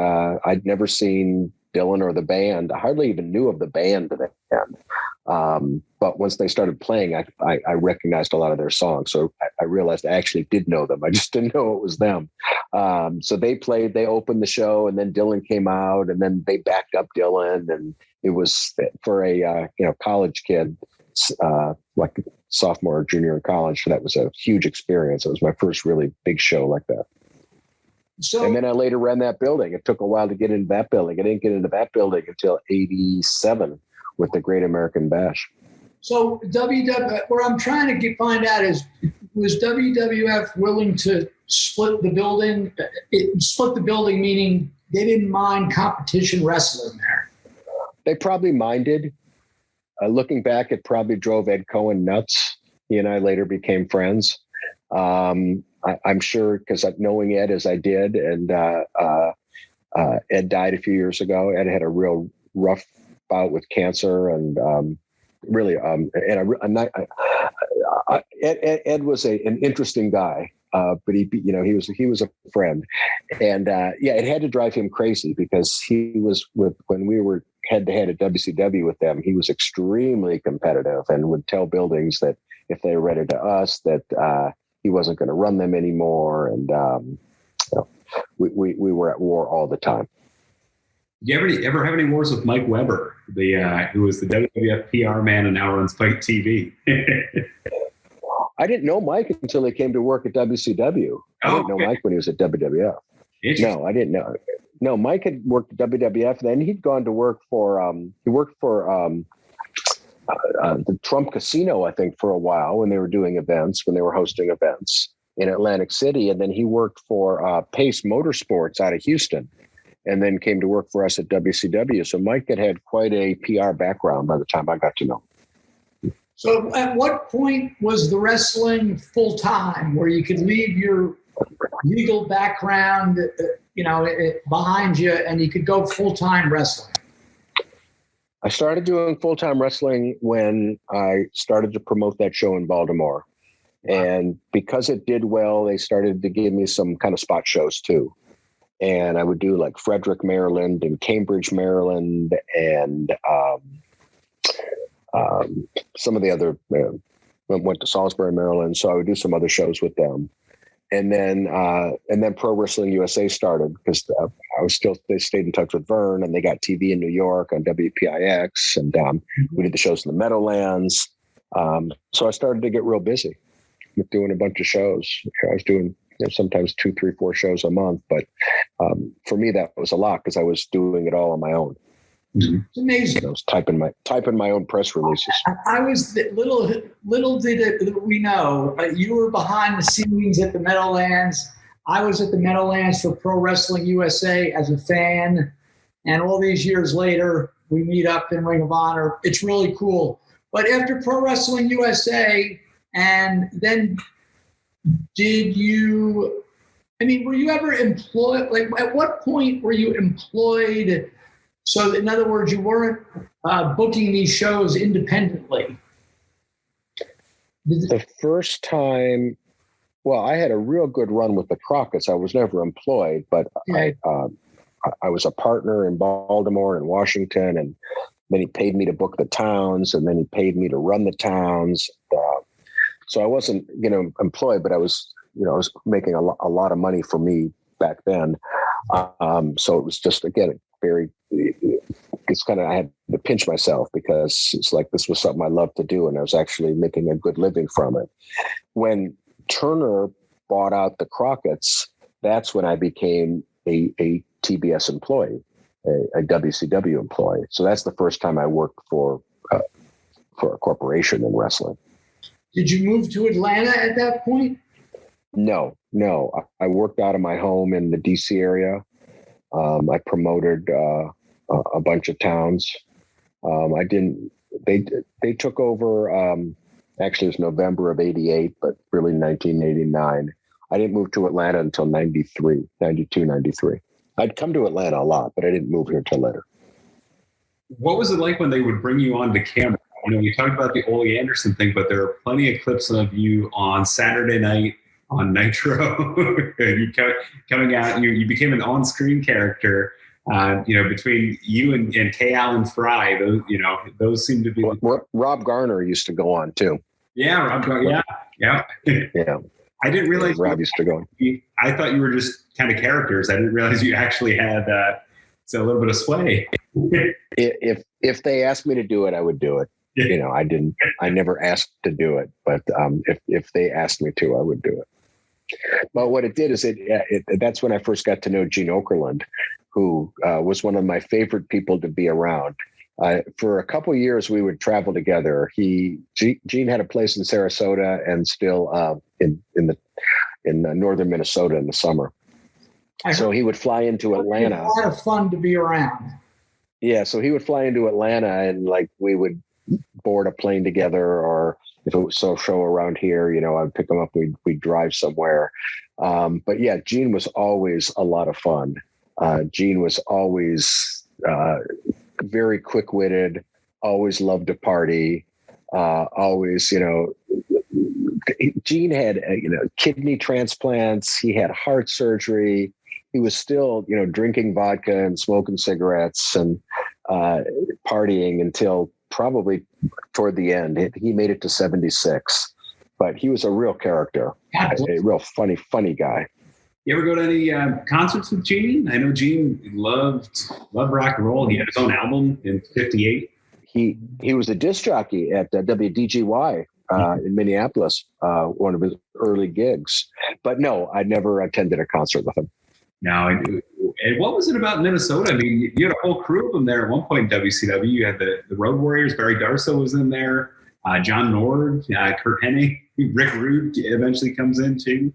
I'd never seen Dylan or the band. I hardly even knew of the band then. But once they started playing, I recognized a lot of their songs. So I realized I actually did know them. I just didn't know it was them. So they played, they opened the show, and then Dylan came out, and then they backed up Dylan. And it was for a college kid, like sophomore or junior in college. So that was a huge experience. It was my first really big show like that. And then I later ran that building. It took a while to get into that building. I didn't get into that building until 87 with the Great American Bash. So what I'm trying to find out is, was WWF willing to split the building? Split the building meaning they didn't mind competition wrestling there. They probably minded. Looking back, it probably drove Ed Cohen nuts. He and I later became friends. I'm sure, because knowing Ed as I did, and Ed died a few years ago. Ed had a real rough bout with cancer, and really. Ed was an interesting guy, but he was a friend, and it had to drive him crazy because when we were head to head at WCW with them, he was extremely competitive and would tell buildings that if they rented to us that he wasn't going to run them anymore, and we were at war all the time. Did you ever have any wars with Mike Weber, who was the WWF PR man and now runs Fight TV? I didn't know Mike until he came to work at WCW. I didn't know Mike when he was at WWF. No, I didn't know. No, Mike had worked at WWF. Then he'd gone to work for the Trump Casino, I think, for a while when they were doing events, when they were hosting events in Atlantic City. And then he worked for Pace Motorsports out of Houston, and then came to work for us at WCW. So Mike had quite a PR background by the time I got to know him. So at what point was the wrestling full time, where you could leave your legal background, behind you, and you could go full time wrestling? I started doing full time wrestling when I started to promote that show in Baltimore, and because it did well, they started to give me some kind of spot shows too. And I would do like Frederick, Maryland, and Cambridge, Maryland, and some of the other, went to Salisbury, Maryland. So I would do some other shows with them. And then Pro Wrestling USA started because they stayed in touch with Vern, and they got TV in New York on WPIX, and we did the shows in the Meadowlands. So I started to get real busy with doing a bunch of shows. I was doing sometimes 2, 3, 4 shows a month, but for me that was a lot because I was doing it all on my own. It's amazing. I was typing my own press releases. I was little did we know you were behind the scenes at the Meadowlands. I was at the Meadowlands for Pro Wrestling USA as a fan, and all these years later, we meet up in Ring of Honor. It's really cool. But after Pro Wrestling USA, and then were you ever employed? Like, at what point were you employed? So in other words, you weren't booking these shows independently. The first time, I had a real good run with the Crockett's. I was never employed, but okay. I was a partner in Baltimore and Washington, and then he paid me to book the towns, and then he paid me to run the towns. So I wasn't, employed, but I was making a lot of money for me back then. So it was just, again, I had to pinch myself because it's like this was something I loved to do, and I was actually making a good living from it. When Turner bought out the Crockett's, that's when I became a TBS employee, a WCW employee. So that's the first time I worked for a corporation in wrestling. Did you move to Atlanta at that point? No. I worked out of my home in the DC area. I promoted a bunch of towns. They took over, actually it was November of 88, but really 1989. I didn't move to Atlanta until 92, 93. I'd come to Atlanta a lot, but I didn't move here until later. What was it like when they would bring you on to camera? You talked about the Ole Anderson thing, but there are plenty of clips of you on Saturday night on Nitro. You coming out, you became an on-screen character. Between you and K. Allen Fry, those seem to be. Rob Garner used to go on too. Yeah, Rob Garner. Yeah. I didn't realize Rob used to go on. I thought you were just kind of characters. I didn't realize you actually had a little bit of sway. If they asked me to do it, I would do it. I never asked to do it, but if they asked me to, I would do it. But what it did is that's when I first got to know Gene Okerlund, who was one of my favorite people to be around. For a couple of years, we would travel together. Gene had a place in Sarasota and still in northern Minnesota in the summer. So he would fly into Atlanta. A lot of fun to be around. Yeah, so he would fly into Atlanta, and we would board a plane together, or if it was a show around here, I'd pick him up. We'd drive somewhere. But yeah, Gene was always a lot of fun. Gene was always very quick-witted, always loved to party. always, Gene had, kidney transplants. He had heart surgery. He was still, drinking vodka and smoking cigarettes and partying until probably toward the end. He made it to 76, but he was a real character, a real funny guy. You ever go to any concerts with Gene? I know Gene loved rock and roll. He had his own album in '58. He was a disc jockey at WDGY in Minneapolis, one of his early gigs. But no, I never attended a concert with him. No, and what was it about Minnesota? I mean, you had a whole crew of them there at one point in WCW. You had the Road Warriors. Barry Darsow was in there. John Nord, Kurt Hennig, Rick Rude eventually comes in too.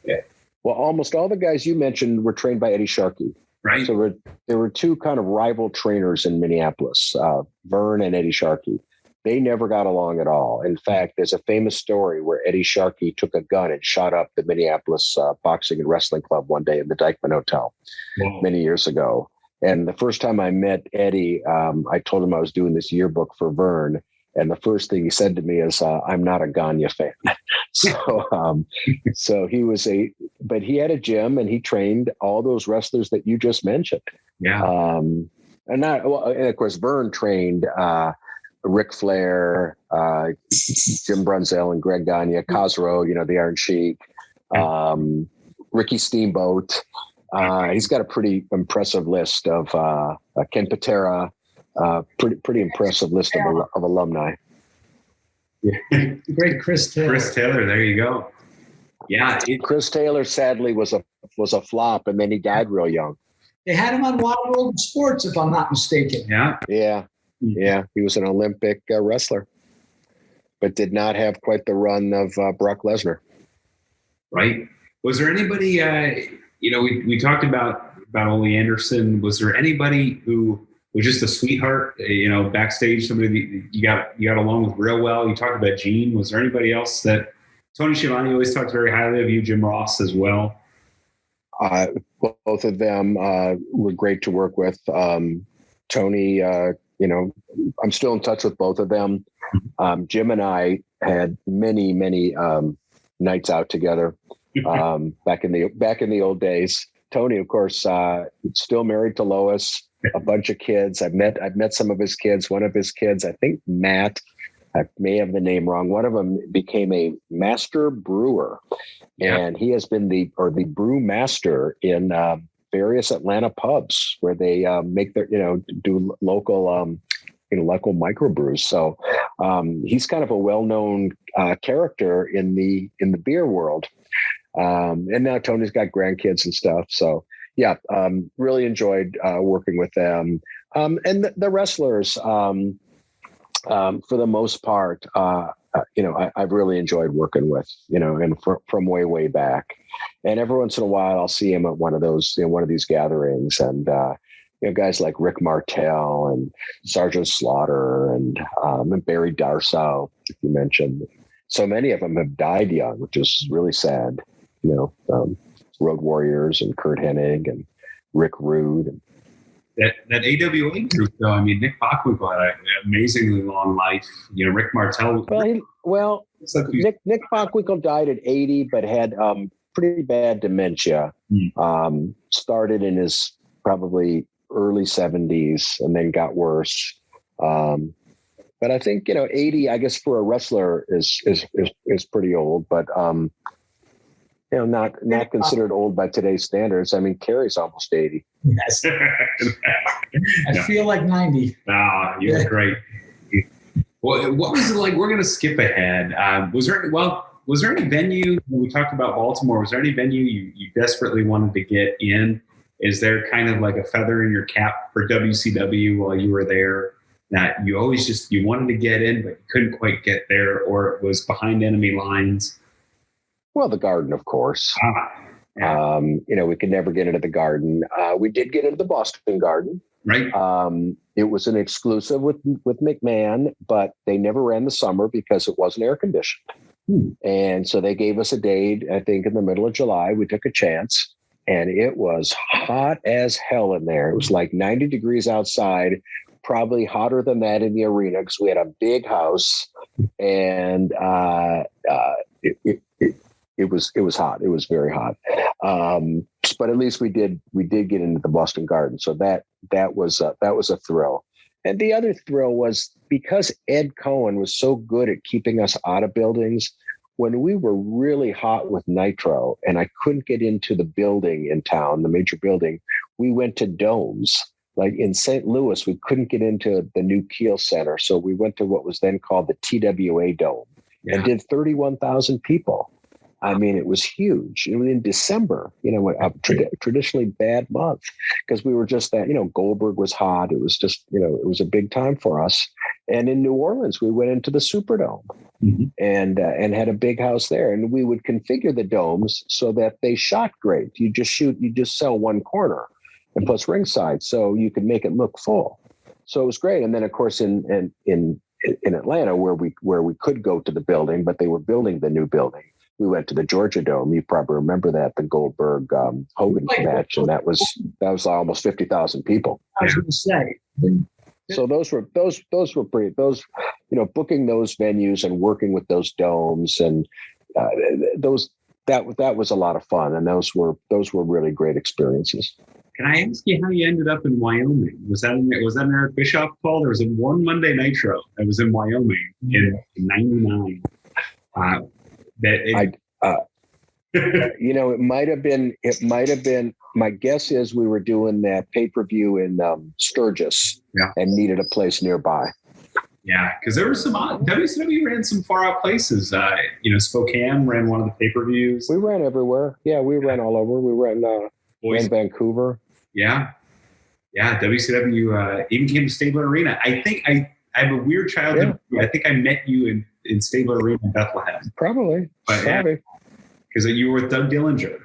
Yeah. Well, almost all the guys you mentioned were trained by Eddie Sharkey. Right. So there were two kind of rival trainers in Minneapolis, Vern and Eddie Sharkey. They never got along at all. In fact, there's a famous story where Eddie Sharkey took a gun and shot up the Minneapolis Boxing and Wrestling Club one day in the Dyckman Hotel many years ago. And the first time I met Eddie, I told him I was doing this yearbook for Vern. And the first thing he said to me is, I'm not a Gagne fan. So he was but he had a gym and he trained all those wrestlers that you just mentioned. Yeah. And of course, Vern trained Ric Flair, Jim Brunzell and Greg Gagne, Cosro, the Iron Sheik, Ricky Steamboat. He's got a pretty impressive list of Ken Patera. Pretty impressive list of alumni. Yeah. Great Chris Taylor. Chris Taylor, there you go. Yeah. Chris Taylor sadly was a flop, and then he died real young. They had him on Wild World of Sports, if I'm not mistaken. Yeah. He was an Olympic wrestler, but did not have quite the run of Brock Lesnar. Right. Was there anybody? We talked about Ole Anderson. Was there anybody who was just a sweetheart, backstage, somebody that you got along with real well? You talked about Gene. Was there anybody else that Tony Schiavone always talked very highly of you, Jim Ross as well? Both of them were great to work with. Tony, I'm still in touch with both of them. Jim and I had many nights out together back in the old days. Tony, of course, still married to Lois. A bunch of kids. I've met some of his kids. One of his kids, I think Matt, I may have the name wrong. One of them became a master brewer, and he has been the brew master in various Atlanta pubs where they make their do local local microbrews. So he's kind of a well-known character in the beer world. And now Tony's got grandkids and stuff. So. Yeah, really enjoyed working with them. And the wrestlers, for the most part, I've really enjoyed working with, and from way back. And every once in a while, I'll see him at one of these gatherings. And, guys like Rick Martel and Sergeant Slaughter and Barry Darsow, if you mentioned. So many of them have died young, which is really sad, Road Warriors and Kurt Hennig and Rick Rude. And that AWA group, though, I mean, Nick Bockwinkel had an amazingly long life. Rick Martel. Nick Bockwinkel died at 80, but had pretty bad dementia. Started in his probably early 70s and then got worse. But I think 80, I guess, for a wrestler is pretty old, but. Not considered old by today's standards. I mean, Kerry's almost 80. Yes. I feel like 90. You're great. Well, what was it like? We're going to skip ahead. Was there any venue, when we talked about Baltimore, was there any venue you desperately wanted to get in? Is there kind of like a feather in your cap for WCW while you were there that you always you wanted to get in, but you couldn't quite get there, or it was behind enemy lines? Well, the Garden, of course. Yeah. We could never get into the Garden. We did get into the Boston Garden. Right. It was an exclusive with McMahon, but they never ran the summer because it wasn't air conditioned. And so they gave us a date, I think, in the middle of July. We took a chance, and it was hot as hell in there. It was like 90 degrees outside, probably hotter than that in the arena because we had a big house. and it was hot. It was very hot. But at least we did get into the Boston Garden. So that was a thrill. And the other thrill was because Ed Cohen was so good at keeping us out of buildings. When we were really hot with nitro and I couldn't get into the building in town, the major building, we went to domes. Like in St. Louis, we couldn't get into the new Kiel Center. So we went to what was then called the TWA Dome and did 31,000 people. I mean, it was huge. It was in December, a traditionally bad month because we were just that, Goldberg was hot. It was just, it was a big time for us. And in New Orleans, we went into the Superdome and had a big house there. And we would configure the domes so that they shot great. You just sell one corner and plus ringside, so you could make it look full. So it was great. And then, of course, in Atlanta, where we could go to the building, but they were building the new building. We went to the Georgia Dome. You probably remember that, the Goldberg Hogan match, and that was almost 50,000 people. I was going to say. So those were pretty. Booking those venues and working with those domes and that was a lot of fun, and those were really great experiences. Can I ask you how you ended up in Wyoming? Was that an Eric Bischoff call? There was one Monday Nitro that was in Wyoming in '99. It might have been. My guess is we were doing that pay-per-view in Sturgis and needed a place nearby. Yeah, because there were some WCW ran some far out places. Spokane ran one of the pay-per-views. We ran everywhere. Yeah, we ran all over. We ran Vancouver. Yeah. WCW even came to Stabler Arena. I think I have a weird childhood. Yeah. I think I met you in Stabler Arena in Bethlehem. Probably. Because you were with Doug Dillinger,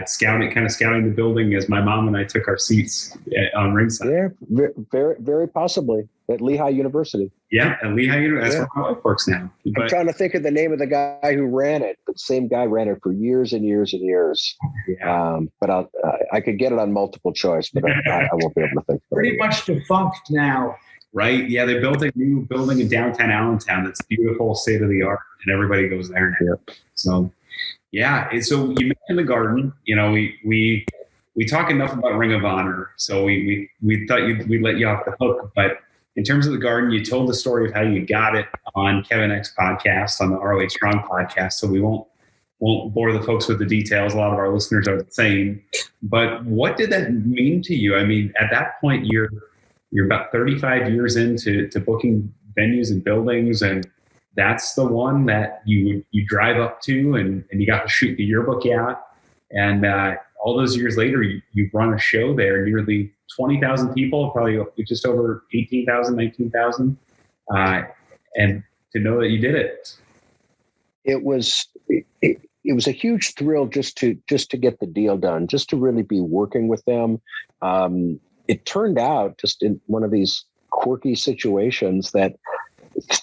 scouting the building as my mom and I took our seats on ringside. Yeah, very, very possibly at Lehigh University. Yeah, at Lehigh University. That's where my wife works now. I'm trying to think of the name of the guy who ran it. The same guy ran it for years and years and years. Yeah. But I could get it on multiple choice, but I won't be able to think. Pretty much defunct now. Right. Yeah, they built a new building in downtown Allentown that's beautiful, state of the art, and everybody goes there now. Yep. So. Yeah, and so you mentioned the Garden. We talk enough about Ring of Honor, so we thought we'd let you off the hook. But in terms of the Garden, you told the story of how you got it on Kevin X podcast, on the ROH Strong podcast. So we won't bore the folks with the details. A lot of our listeners are the same. But what did that mean to you? I mean, at that point, you're about 35 years into booking venues and buildings, and that's the one that you drive up to and you got to shoot the yearbook out. And all those years later, you've run a show there, nearly 20,000 people, probably just over 18,000, 19,000. And to know that you did it. It was a huge thrill just to get the deal done, just to really be working with them. It turned out just in one of these quirky situations that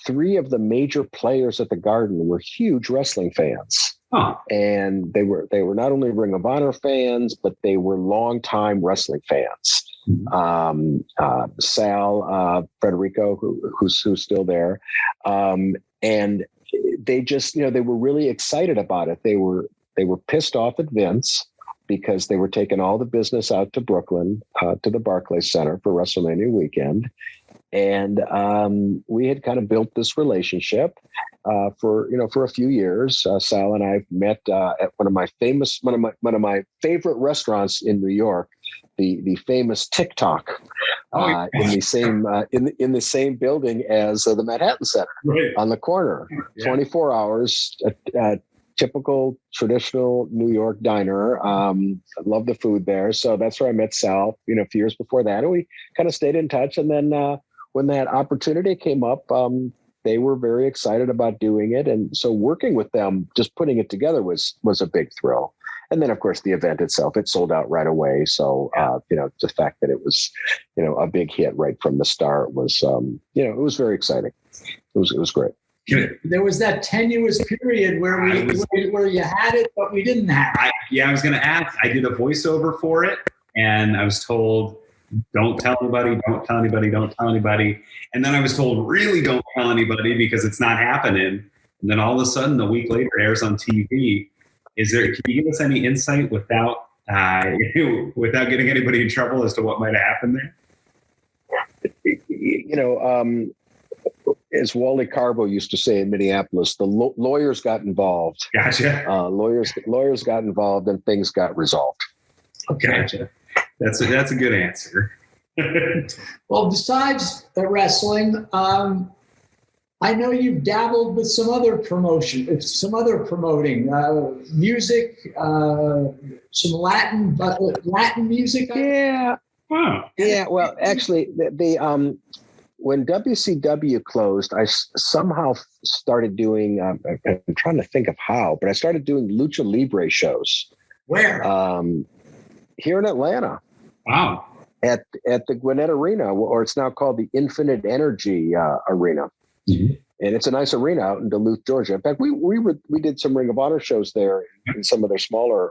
3 of the major players at the Garden were huge wrestling fans. Huh. And they were not only Ring of Honor fans, but they were longtime wrestling fans. Mm-hmm. Sal Federico, who's still there. And they just, they were really excited about it. They were pissed off at Vince because they were taking all the business out to Brooklyn, to the Barclays Center for WrestleMania weekend. And we had kind of built this relationship for a few years. Sal and I met at one of my favorite restaurants in New York, the famous TikTok, in the same building as the Manhattan Center, right, on the corner. Yeah. 24 hours. Typical traditional New York diner. I love the food there. So that's where I met Sal, a few years before that. And we kind of stayed in touch. And then when that opportunity came up, they were very excited about doing it. And so working with them, just putting it together was a big thrill. And then, of course, the event itself, it sold out right away. So, the fact that it was, a big hit right from the start was, it was very exciting. It was great. There was that tenuous period where you had it, but we didn't have it. I was going to ask. I did a voiceover for it, and I was told don't tell anybody, don't tell anybody, don't tell anybody. And then I was told, really don't tell anybody because it's not happening. And then all of a sudden, a week later, it airs on TV. Can you give us any insight without getting anybody in trouble as to what might have happened there? As Wally Carbo used to say in Minneapolis, the lawyers got involved. Gotcha. Lawyers got involved and things got resolved. Okay. Gotcha. That's a good answer. Well, besides the wrestling, I know you've dabbled with some other promoting, music, some Latin music. Yeah. Wow. Yeah. Well, actually, when WCW closed, I somehow started doing. I'm trying to think of how, but I started doing lucha libre shows. Where? Here in Atlanta. Wow. At the Gwinnett Arena, or it's now called the Infinite Energy Arena. Mm-hmm. And it's a nice arena out in Duluth, Georgia. In fact, we did some Ring of Honor shows there in some of their smaller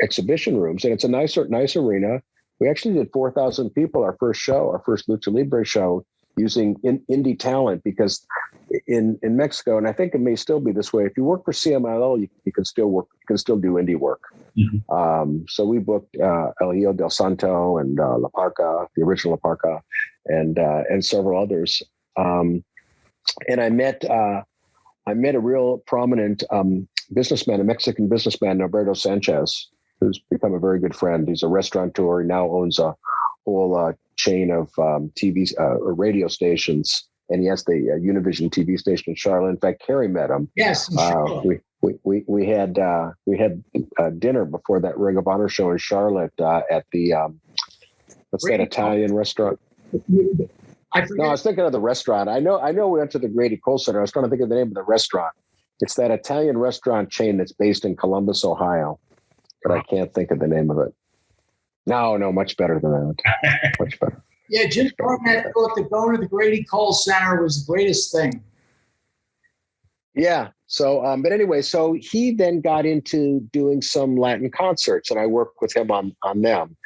exhibition rooms, and it's a nice arena. We actually did 4,000 people our first Lucha Libre show, using indie talent, because in Mexico, and I think it may still be this way, if you work for CMLL, you can still do indie work. Mm-hmm. So we booked El Hijo del Santo and La Parca, the original La Parca, and several others. And I met a real prominent businessman, a Mexican businessman, Alberto Sanchez, who's become a very good friend. He's a restaurateur. He now owns a whole chain of TV radio stations, and he has the Univision TV station in Charlotte. In fact, Carrie met him. Yes, we had dinner before that Ring of Honor show in Charlotte at the what's that Italian restaurant? I forget. No, I was thinking of the restaurant. I know we went to the Grady Cole Center. I was trying to think of the name of the restaurant. It's that Italian restaurant chain that's based in Columbus, Ohio, but I can't think of the name of it. No, much better than that. Much better. Yeah, Jim Barnett thought that going to the Grady Cole Center was the greatest thing. Yeah. So, but anyway, so he then got into doing some Latin concerts, and I worked with him on them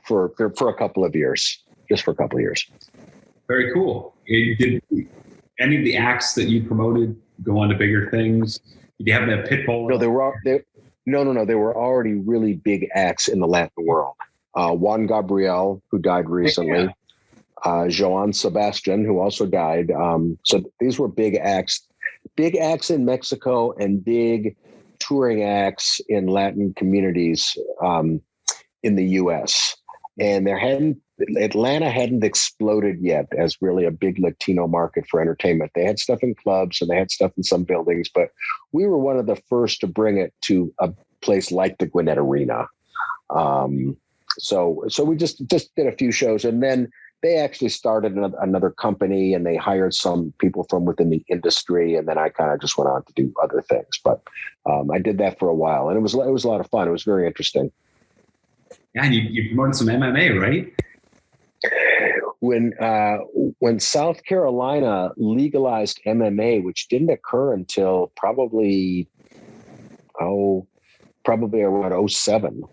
for a couple of years. Just for a couple of years. Very cool. Did any of the acts that you promoted go on to bigger things? Did you have that Pitbull? No, they were already really big acts in the Latin world. Juan Gabriel, who died recently. Yeah. Joan Sebastian, who also died. So these were big acts in Mexico and big touring acts in Latin communities in the U.S. And Atlanta hadn't exploded yet as really a big Latino market for entertainment. They had stuff in clubs and they had stuff in some buildings, but we were one of the first to bring it to a place like the Gwinnett Arena. So we just did a few shows, and then they actually started another company, and they hired some people from within the industry, and then I kind of just went on to do other things. But I did that for a while, and it was a lot of fun. It was very interesting. Yeah, and you promoted some MMA, right? When South Carolina legalized MMA, which didn't occur until probably around 2007,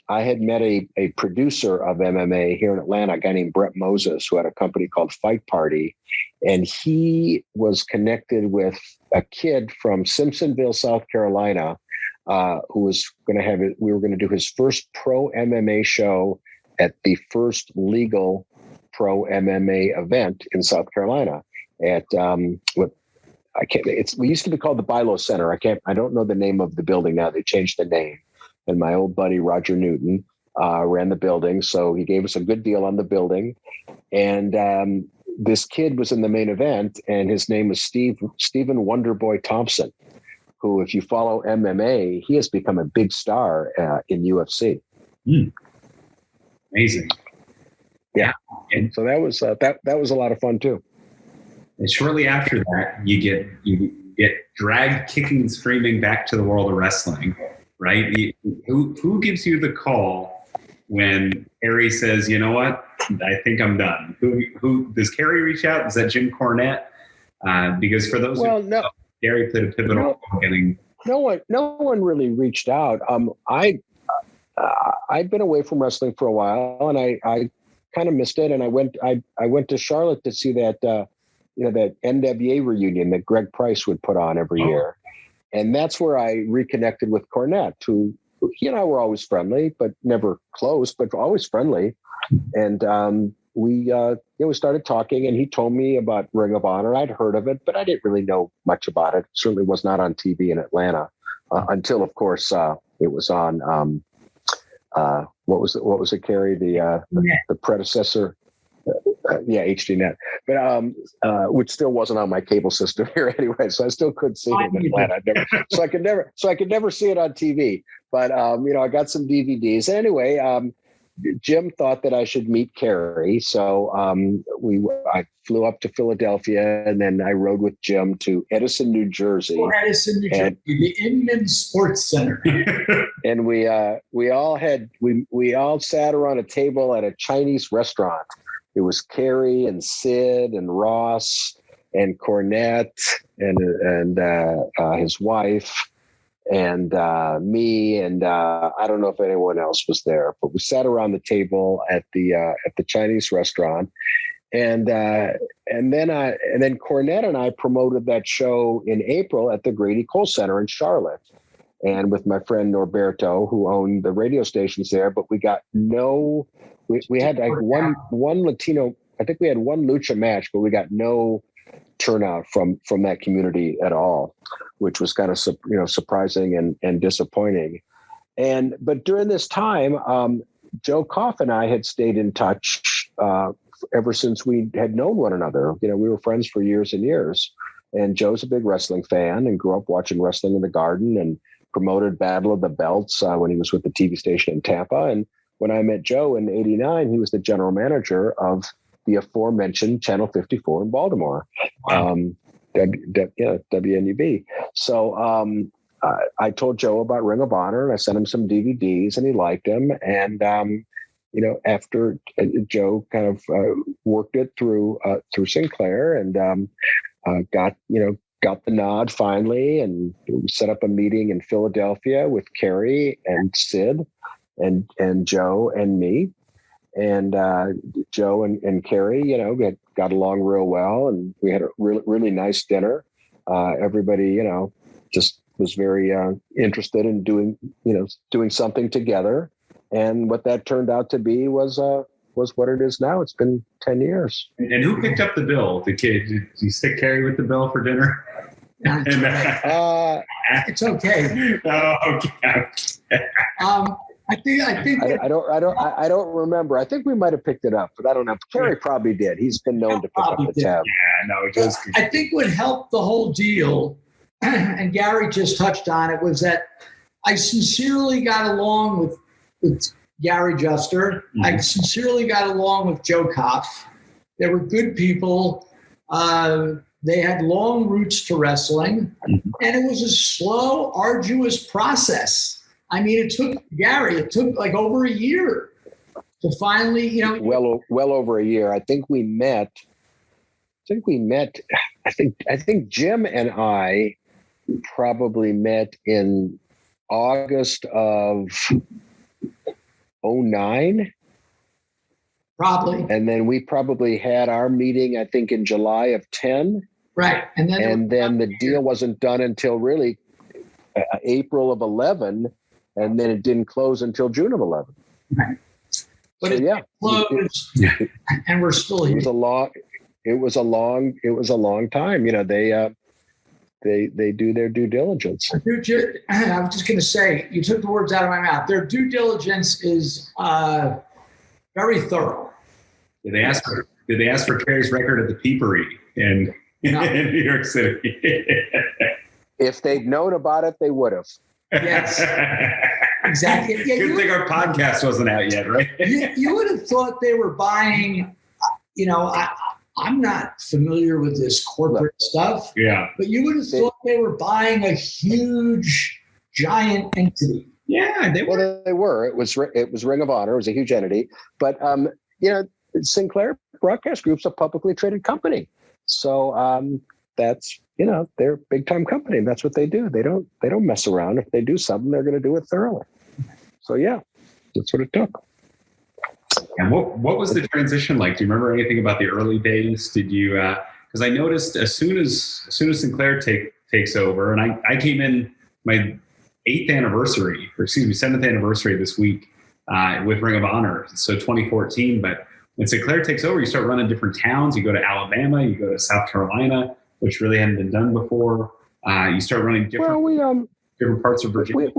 I had met a producer of MMA here in Atlanta, a guy named Brett Moses, who had a company called Fight Party, and he was connected with a kid from Simpsonville, South Carolina, who was going to we were going to do his first pro MMA show at the first legal pro MMA event in South Carolina at we used to be called the Bilo Center. I don't know the name of the building now. They changed the name. And my old buddy, Roger Newton, ran the building. So he gave us a good deal on the building. And this kid was in the main event, and his name was Stephen Wonderboy Thompson, who, if you follow MMA, he has become a big star in UFC. Amazing. Yeah. And so that was a lot of fun too. And shortly after that, you get dragged kicking and screaming back to the world of wrestling, right? Who gives you the call when Kerry says, you know what, I think I'm done? Who does Kerry reach out? Is that Jim Cornette? Because for those who know, Kerry played a pivotal role in getting. No one really reached out. I I'd been away from wrestling for a while, and I kind of missed it. And I went to Charlotte to see that that NWA reunion that Greg Price would put on every year, and that's where I reconnected with Cornette, who he and I were always friendly, but never close, but always friendly. And we started talking, and he told me about Ring of Honor. I'd heard of it, but I didn't really know much about it. Certainly was not on TV in Atlanta until, of course, it was on. What was it, Carrie? The predecessor. HDNet, but which still wasn't on my cable system here anyway, so I still couldn't see it in Atlanta. I could never see it on TV. But I got some DVDs. Anyway, Jim thought that I should meet Carrie, so I flew up to Philadelphia, and then I rode with Jim to Edison, New Jersey. The Inman Sports Center. And we all sat around a table at a Chinese restaurant. It was Carrie and Sid and Ross and Cornette and his wife and me, and I don't know if anyone else was there, but we sat around the table at the Chinese restaurant, and then Cornette and I promoted that show in April at the Grady Cole Center in Charlotte, and with my friend Norberto, who owned the radio stations there, but we got no. We had like one Latino. I think we had one lucha match, but we got no turnout from that community at all, which was kind of surprising and disappointing. But during this time, Joe Koff and I had stayed in touch ever since we had known one another. We were friends for years and years. And Joe's a big wrestling fan and grew up watching wrestling in the Garden and promoted Battle of the Belts when he was with the TV station in Tampa. And when I met Joe in '89, he was the general manager of the aforementioned Channel 54 in Baltimore, WNUB. So I told Joe about Ring of Honor, and I sent him some DVDs, and he liked them. And after Joe kind of worked it through Sinclair, and got the nod finally, and we set up a meeting in Philadelphia with Carrie and Sid and Joe and me, and Joe and Carrie, got along real well, and we had a really nice dinner. Everybody, just was very interested in doing something together, and what that turned out to be was what it is now. It's been 10 years. And who picked up the bill? The kid? Did you stick Carrie with the bill for dinner? It's okay. Oh, okay. I don't remember. I think we might have picked it up, but I don't know. Carrie probably did. He's been known to pick up the tab. Yeah, no, it does. I think what helped the whole deal, and Gary just touched on it, was that I sincerely got along with Gary Juster. Mm-hmm. I sincerely got along with Joe Koff. They were good people. They had long roots to wrestling, mm-hmm. and it was a slow, arduous process. I mean, it took like over a year to finally, well over a year. I think we met. I think Jim and I probably met in August of 2009. Probably. And then we probably had our meeting, I think, in July of 2010. Right. And then the deal wasn't done until really April of 2011. And then it didn't close until June of 2011. Right. But so, it closed, and we're still here. It was a long time. They do their due diligence. I was just going to say, you took the words out of my mouth. Their due diligence is very thorough. Did they ask for Carrie's record at the Peepery in New York City? If they'd known about it, they would have. Yes, exactly. Yeah, good thing our podcast wasn't out yet, right? you would have thought they were buying, I'm not familiar with this corporate stuff. Yeah. But you would have thought they were buying a huge, giant entity. Yeah, they were. Well, they were. It was Ring of Honor. It was a huge entity. But, Sinclair Broadcast Group's a publicly traded company. So that's, they're a big time company. That's what they do. They don't mess around. If they do something, they're going to do it thoroughly. So, yeah. that's what it took. And what was the transition like? Do you remember anything about the early days? Did you? Because I noticed as soon as Sinclair takes over, and I came in my 7th anniversary this week with Ring of Honor, so 2014. But when Sinclair takes over, you start running different towns. You go to Alabama, you go to South Carolina, which really hadn't been done before. You start running different parts of Virginia.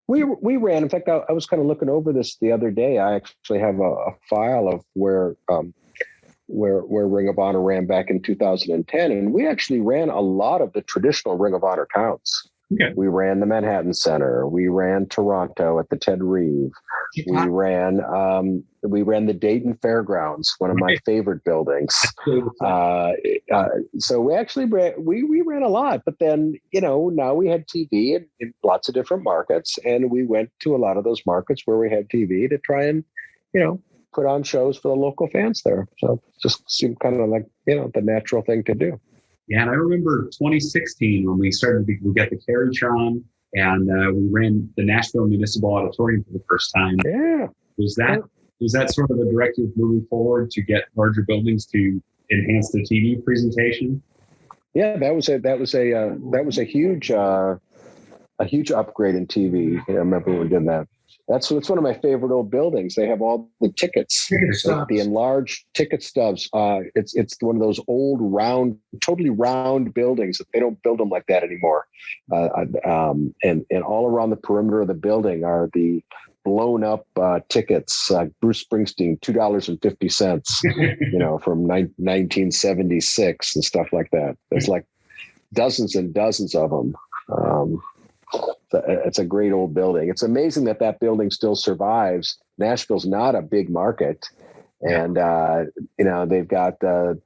We ran. In fact, I was kind of looking over this the other day. I actually have a file of where Ring of Honor ran back in 2010, and we actually ran a lot of the traditional Ring of Honor towns. Okay. We ran the Manhattan Center. We ran Toronto at the Ted Reeve. We ran the Dayton Fairgrounds, one of my favorite buildings. So we actually ran a lot. But then, now we had TV in lots of different markets, and we went to a lot of those markets where we had TV to try and, put on shows for the local fans there. So it just seemed kind of like, the natural thing to do. Yeah, and I remember 2016 when we got the Carrytron, and we ran the Nashville Municipal Auditorium for the first time. Yeah, was that sort of a directive moving forward to get larger buildings to enhance the TV presentation? Yeah, that was a huge upgrade in TV. I remember when we did that. It's one of my favorite old buildings. They have all the tickets, the enlarged ticket stubs. It's one of those old totally round buildings. They don't build them like that anymore. And all around the perimeter of the building are the blown up tickets. Bruce Springsteen, $2.50, from 1976 and stuff like that. There's like dozens and dozens of them. It's a great old building. It's amazing that building still survives. Nashville's not a big market. And, they've got the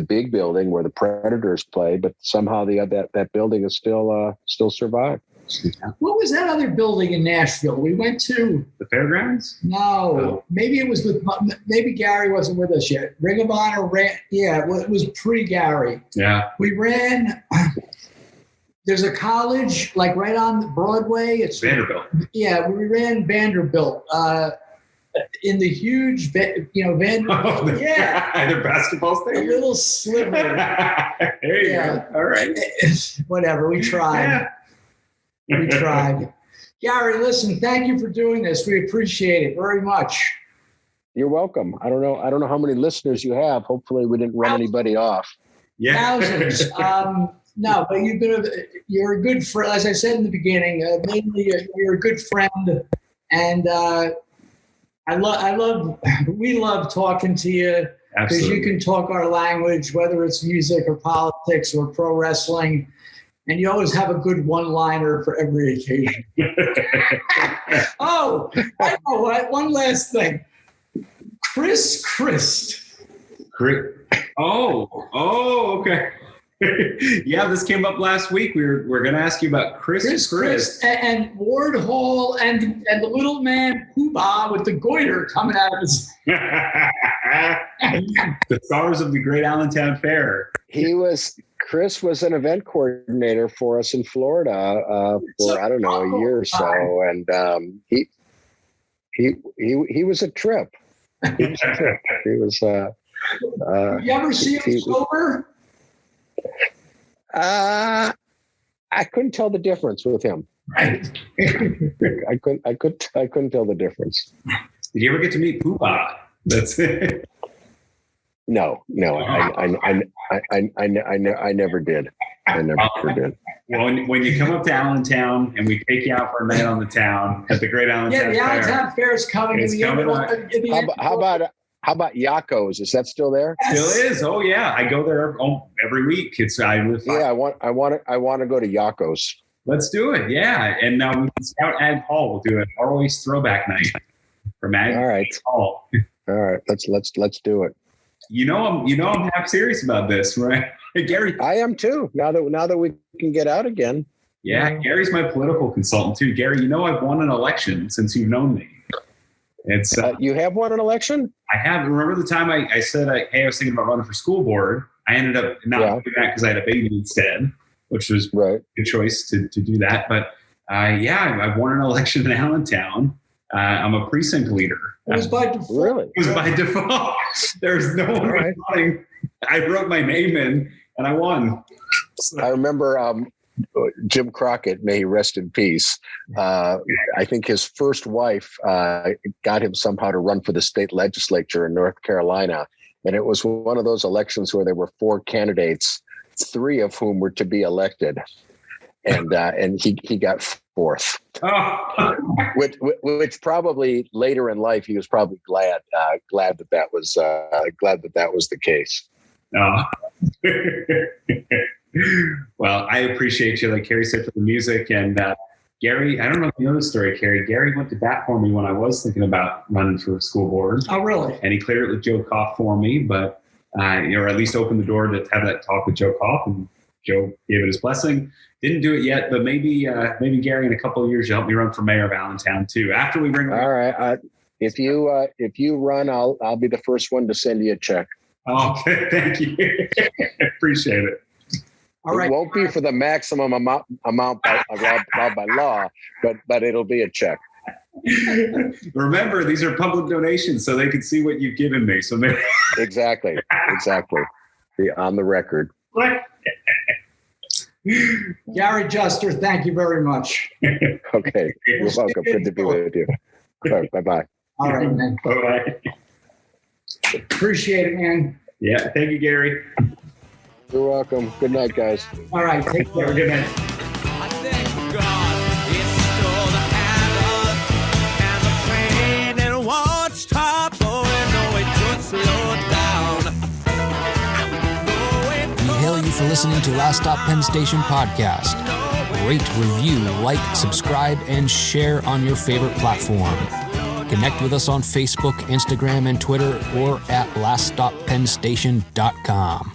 big building where the Predators play, but somehow that building is still survived. What was that other building in Nashville? We went to the Fairgrounds? No, maybe it was maybe Gary wasn't with us yet. Ring of Honor ran. Yeah, it was pre-Gary. Yeah. We ran. There's a college like right on Broadway. It's Vanderbilt. Yeah, we ran Vanderbilt in the huge, Vanderbilt. Their basketball stadium. A little sliver. There you go. All right. Whatever. We tried. We tried. Gary, listen. Thank you for doing this. We appreciate it very much. You're welcome. I don't know how many listeners you have. Hopefully, we didn't run anybody off. Yeah. Thousands. No, but you're a good friend. As I said in the beginning, mainly you're a good friend, and we love talking to you because you can talk our language, whether it's music or politics or pro wrestling, and you always have a good one-liner for every occasion. Oh, I know what. One last thing, Chris Christ. Oh, okay. Yeah, this came up last week. We're going to ask you about Chris and Ward Hall and the little man Poobah with the goiter coming out of his. The stars of the Great Allentown Fair. Chris was an event coordinator for us in Florida for a year or so, and he was a trip. He was. Did you ever see him sober? I couldn't tell the difference with him. Right. I couldn't tell the difference. Did you ever get to meet Poobah? That's it. No, I never did. I never did. Well, when you come up to Allentown and we take you out for a night on the town at the Great Allentown Fair. Yeah, the Allentown Fair is coming. How about Yakko's? Is that still there? Yes. Still is. Oh yeah, I go there every week. I want to go to Yakko's. Let's do it. Yeah, and now we can scout Ag Hall. We'll do an always throwback night from Ag Hall. All right. Let's do it. I'm half serious about this, right, Gary? I am too. Now that we can get out again. Yeah, Gary's my political consultant too. Gary, I've won an election since you've known me. It's you have won an election? I have. Remember the time I said, hey, I was thinking about running for school board. I ended up not doing that because I had a baby instead, which was a good choice to do that. But I've won an election in Allentown. I'm a precinct leader. It was by default. Really? It was by default. There's no one running. I wrote my name in and I won. I remember Jim Crockett, may he rest in peace. I think his first wife got him somehow to run for the state legislature in North Carolina. And it was one of those elections where there were 4 candidates, 3 of whom were to be elected. And he got 4th, which probably later in life he was probably glad that was the case. Oh. Well, I appreciate you, like Carrie said, for the music. And Gary, I don't know if you know the story, Carrie. Gary went to bat for me when I was thinking about running for school board. Oh, really? And he cleared it with Joe Koff for me, but or at least opened the door to have that talk with Joe Koff, and Joe gave it his blessing. Didn't do it yet, but maybe Gary, in a couple of years, you'll help me run for mayor of Allentown too. After we bring. All right. If you run, I'll be the first one to send you a check. Oh, thank you. Appreciate it. All right. It won't be for the maximum amount allowed by law, but it'll be a check. Remember, these are public donations, so they can see what you've given me. So maybe exactly. Be on the record. Gary Juster, thank you very much. Okay, you're welcome. Good to be with you. Bye-bye. All right, man. Bye-bye. Appreciate it, man. Yeah, thank you, Gary. You're welcome. Good night, guys. All right, take care. Have a good night. I thank God it stole the handle, and the train it won't stop going. No, it just slowed down. We hail you for listening to Last Stop Penn Station podcast. Rate, review, like, subscribe, and share on your favorite platform. Connect with us on Facebook, Instagram, and Twitter, or at laststoppennstation.com.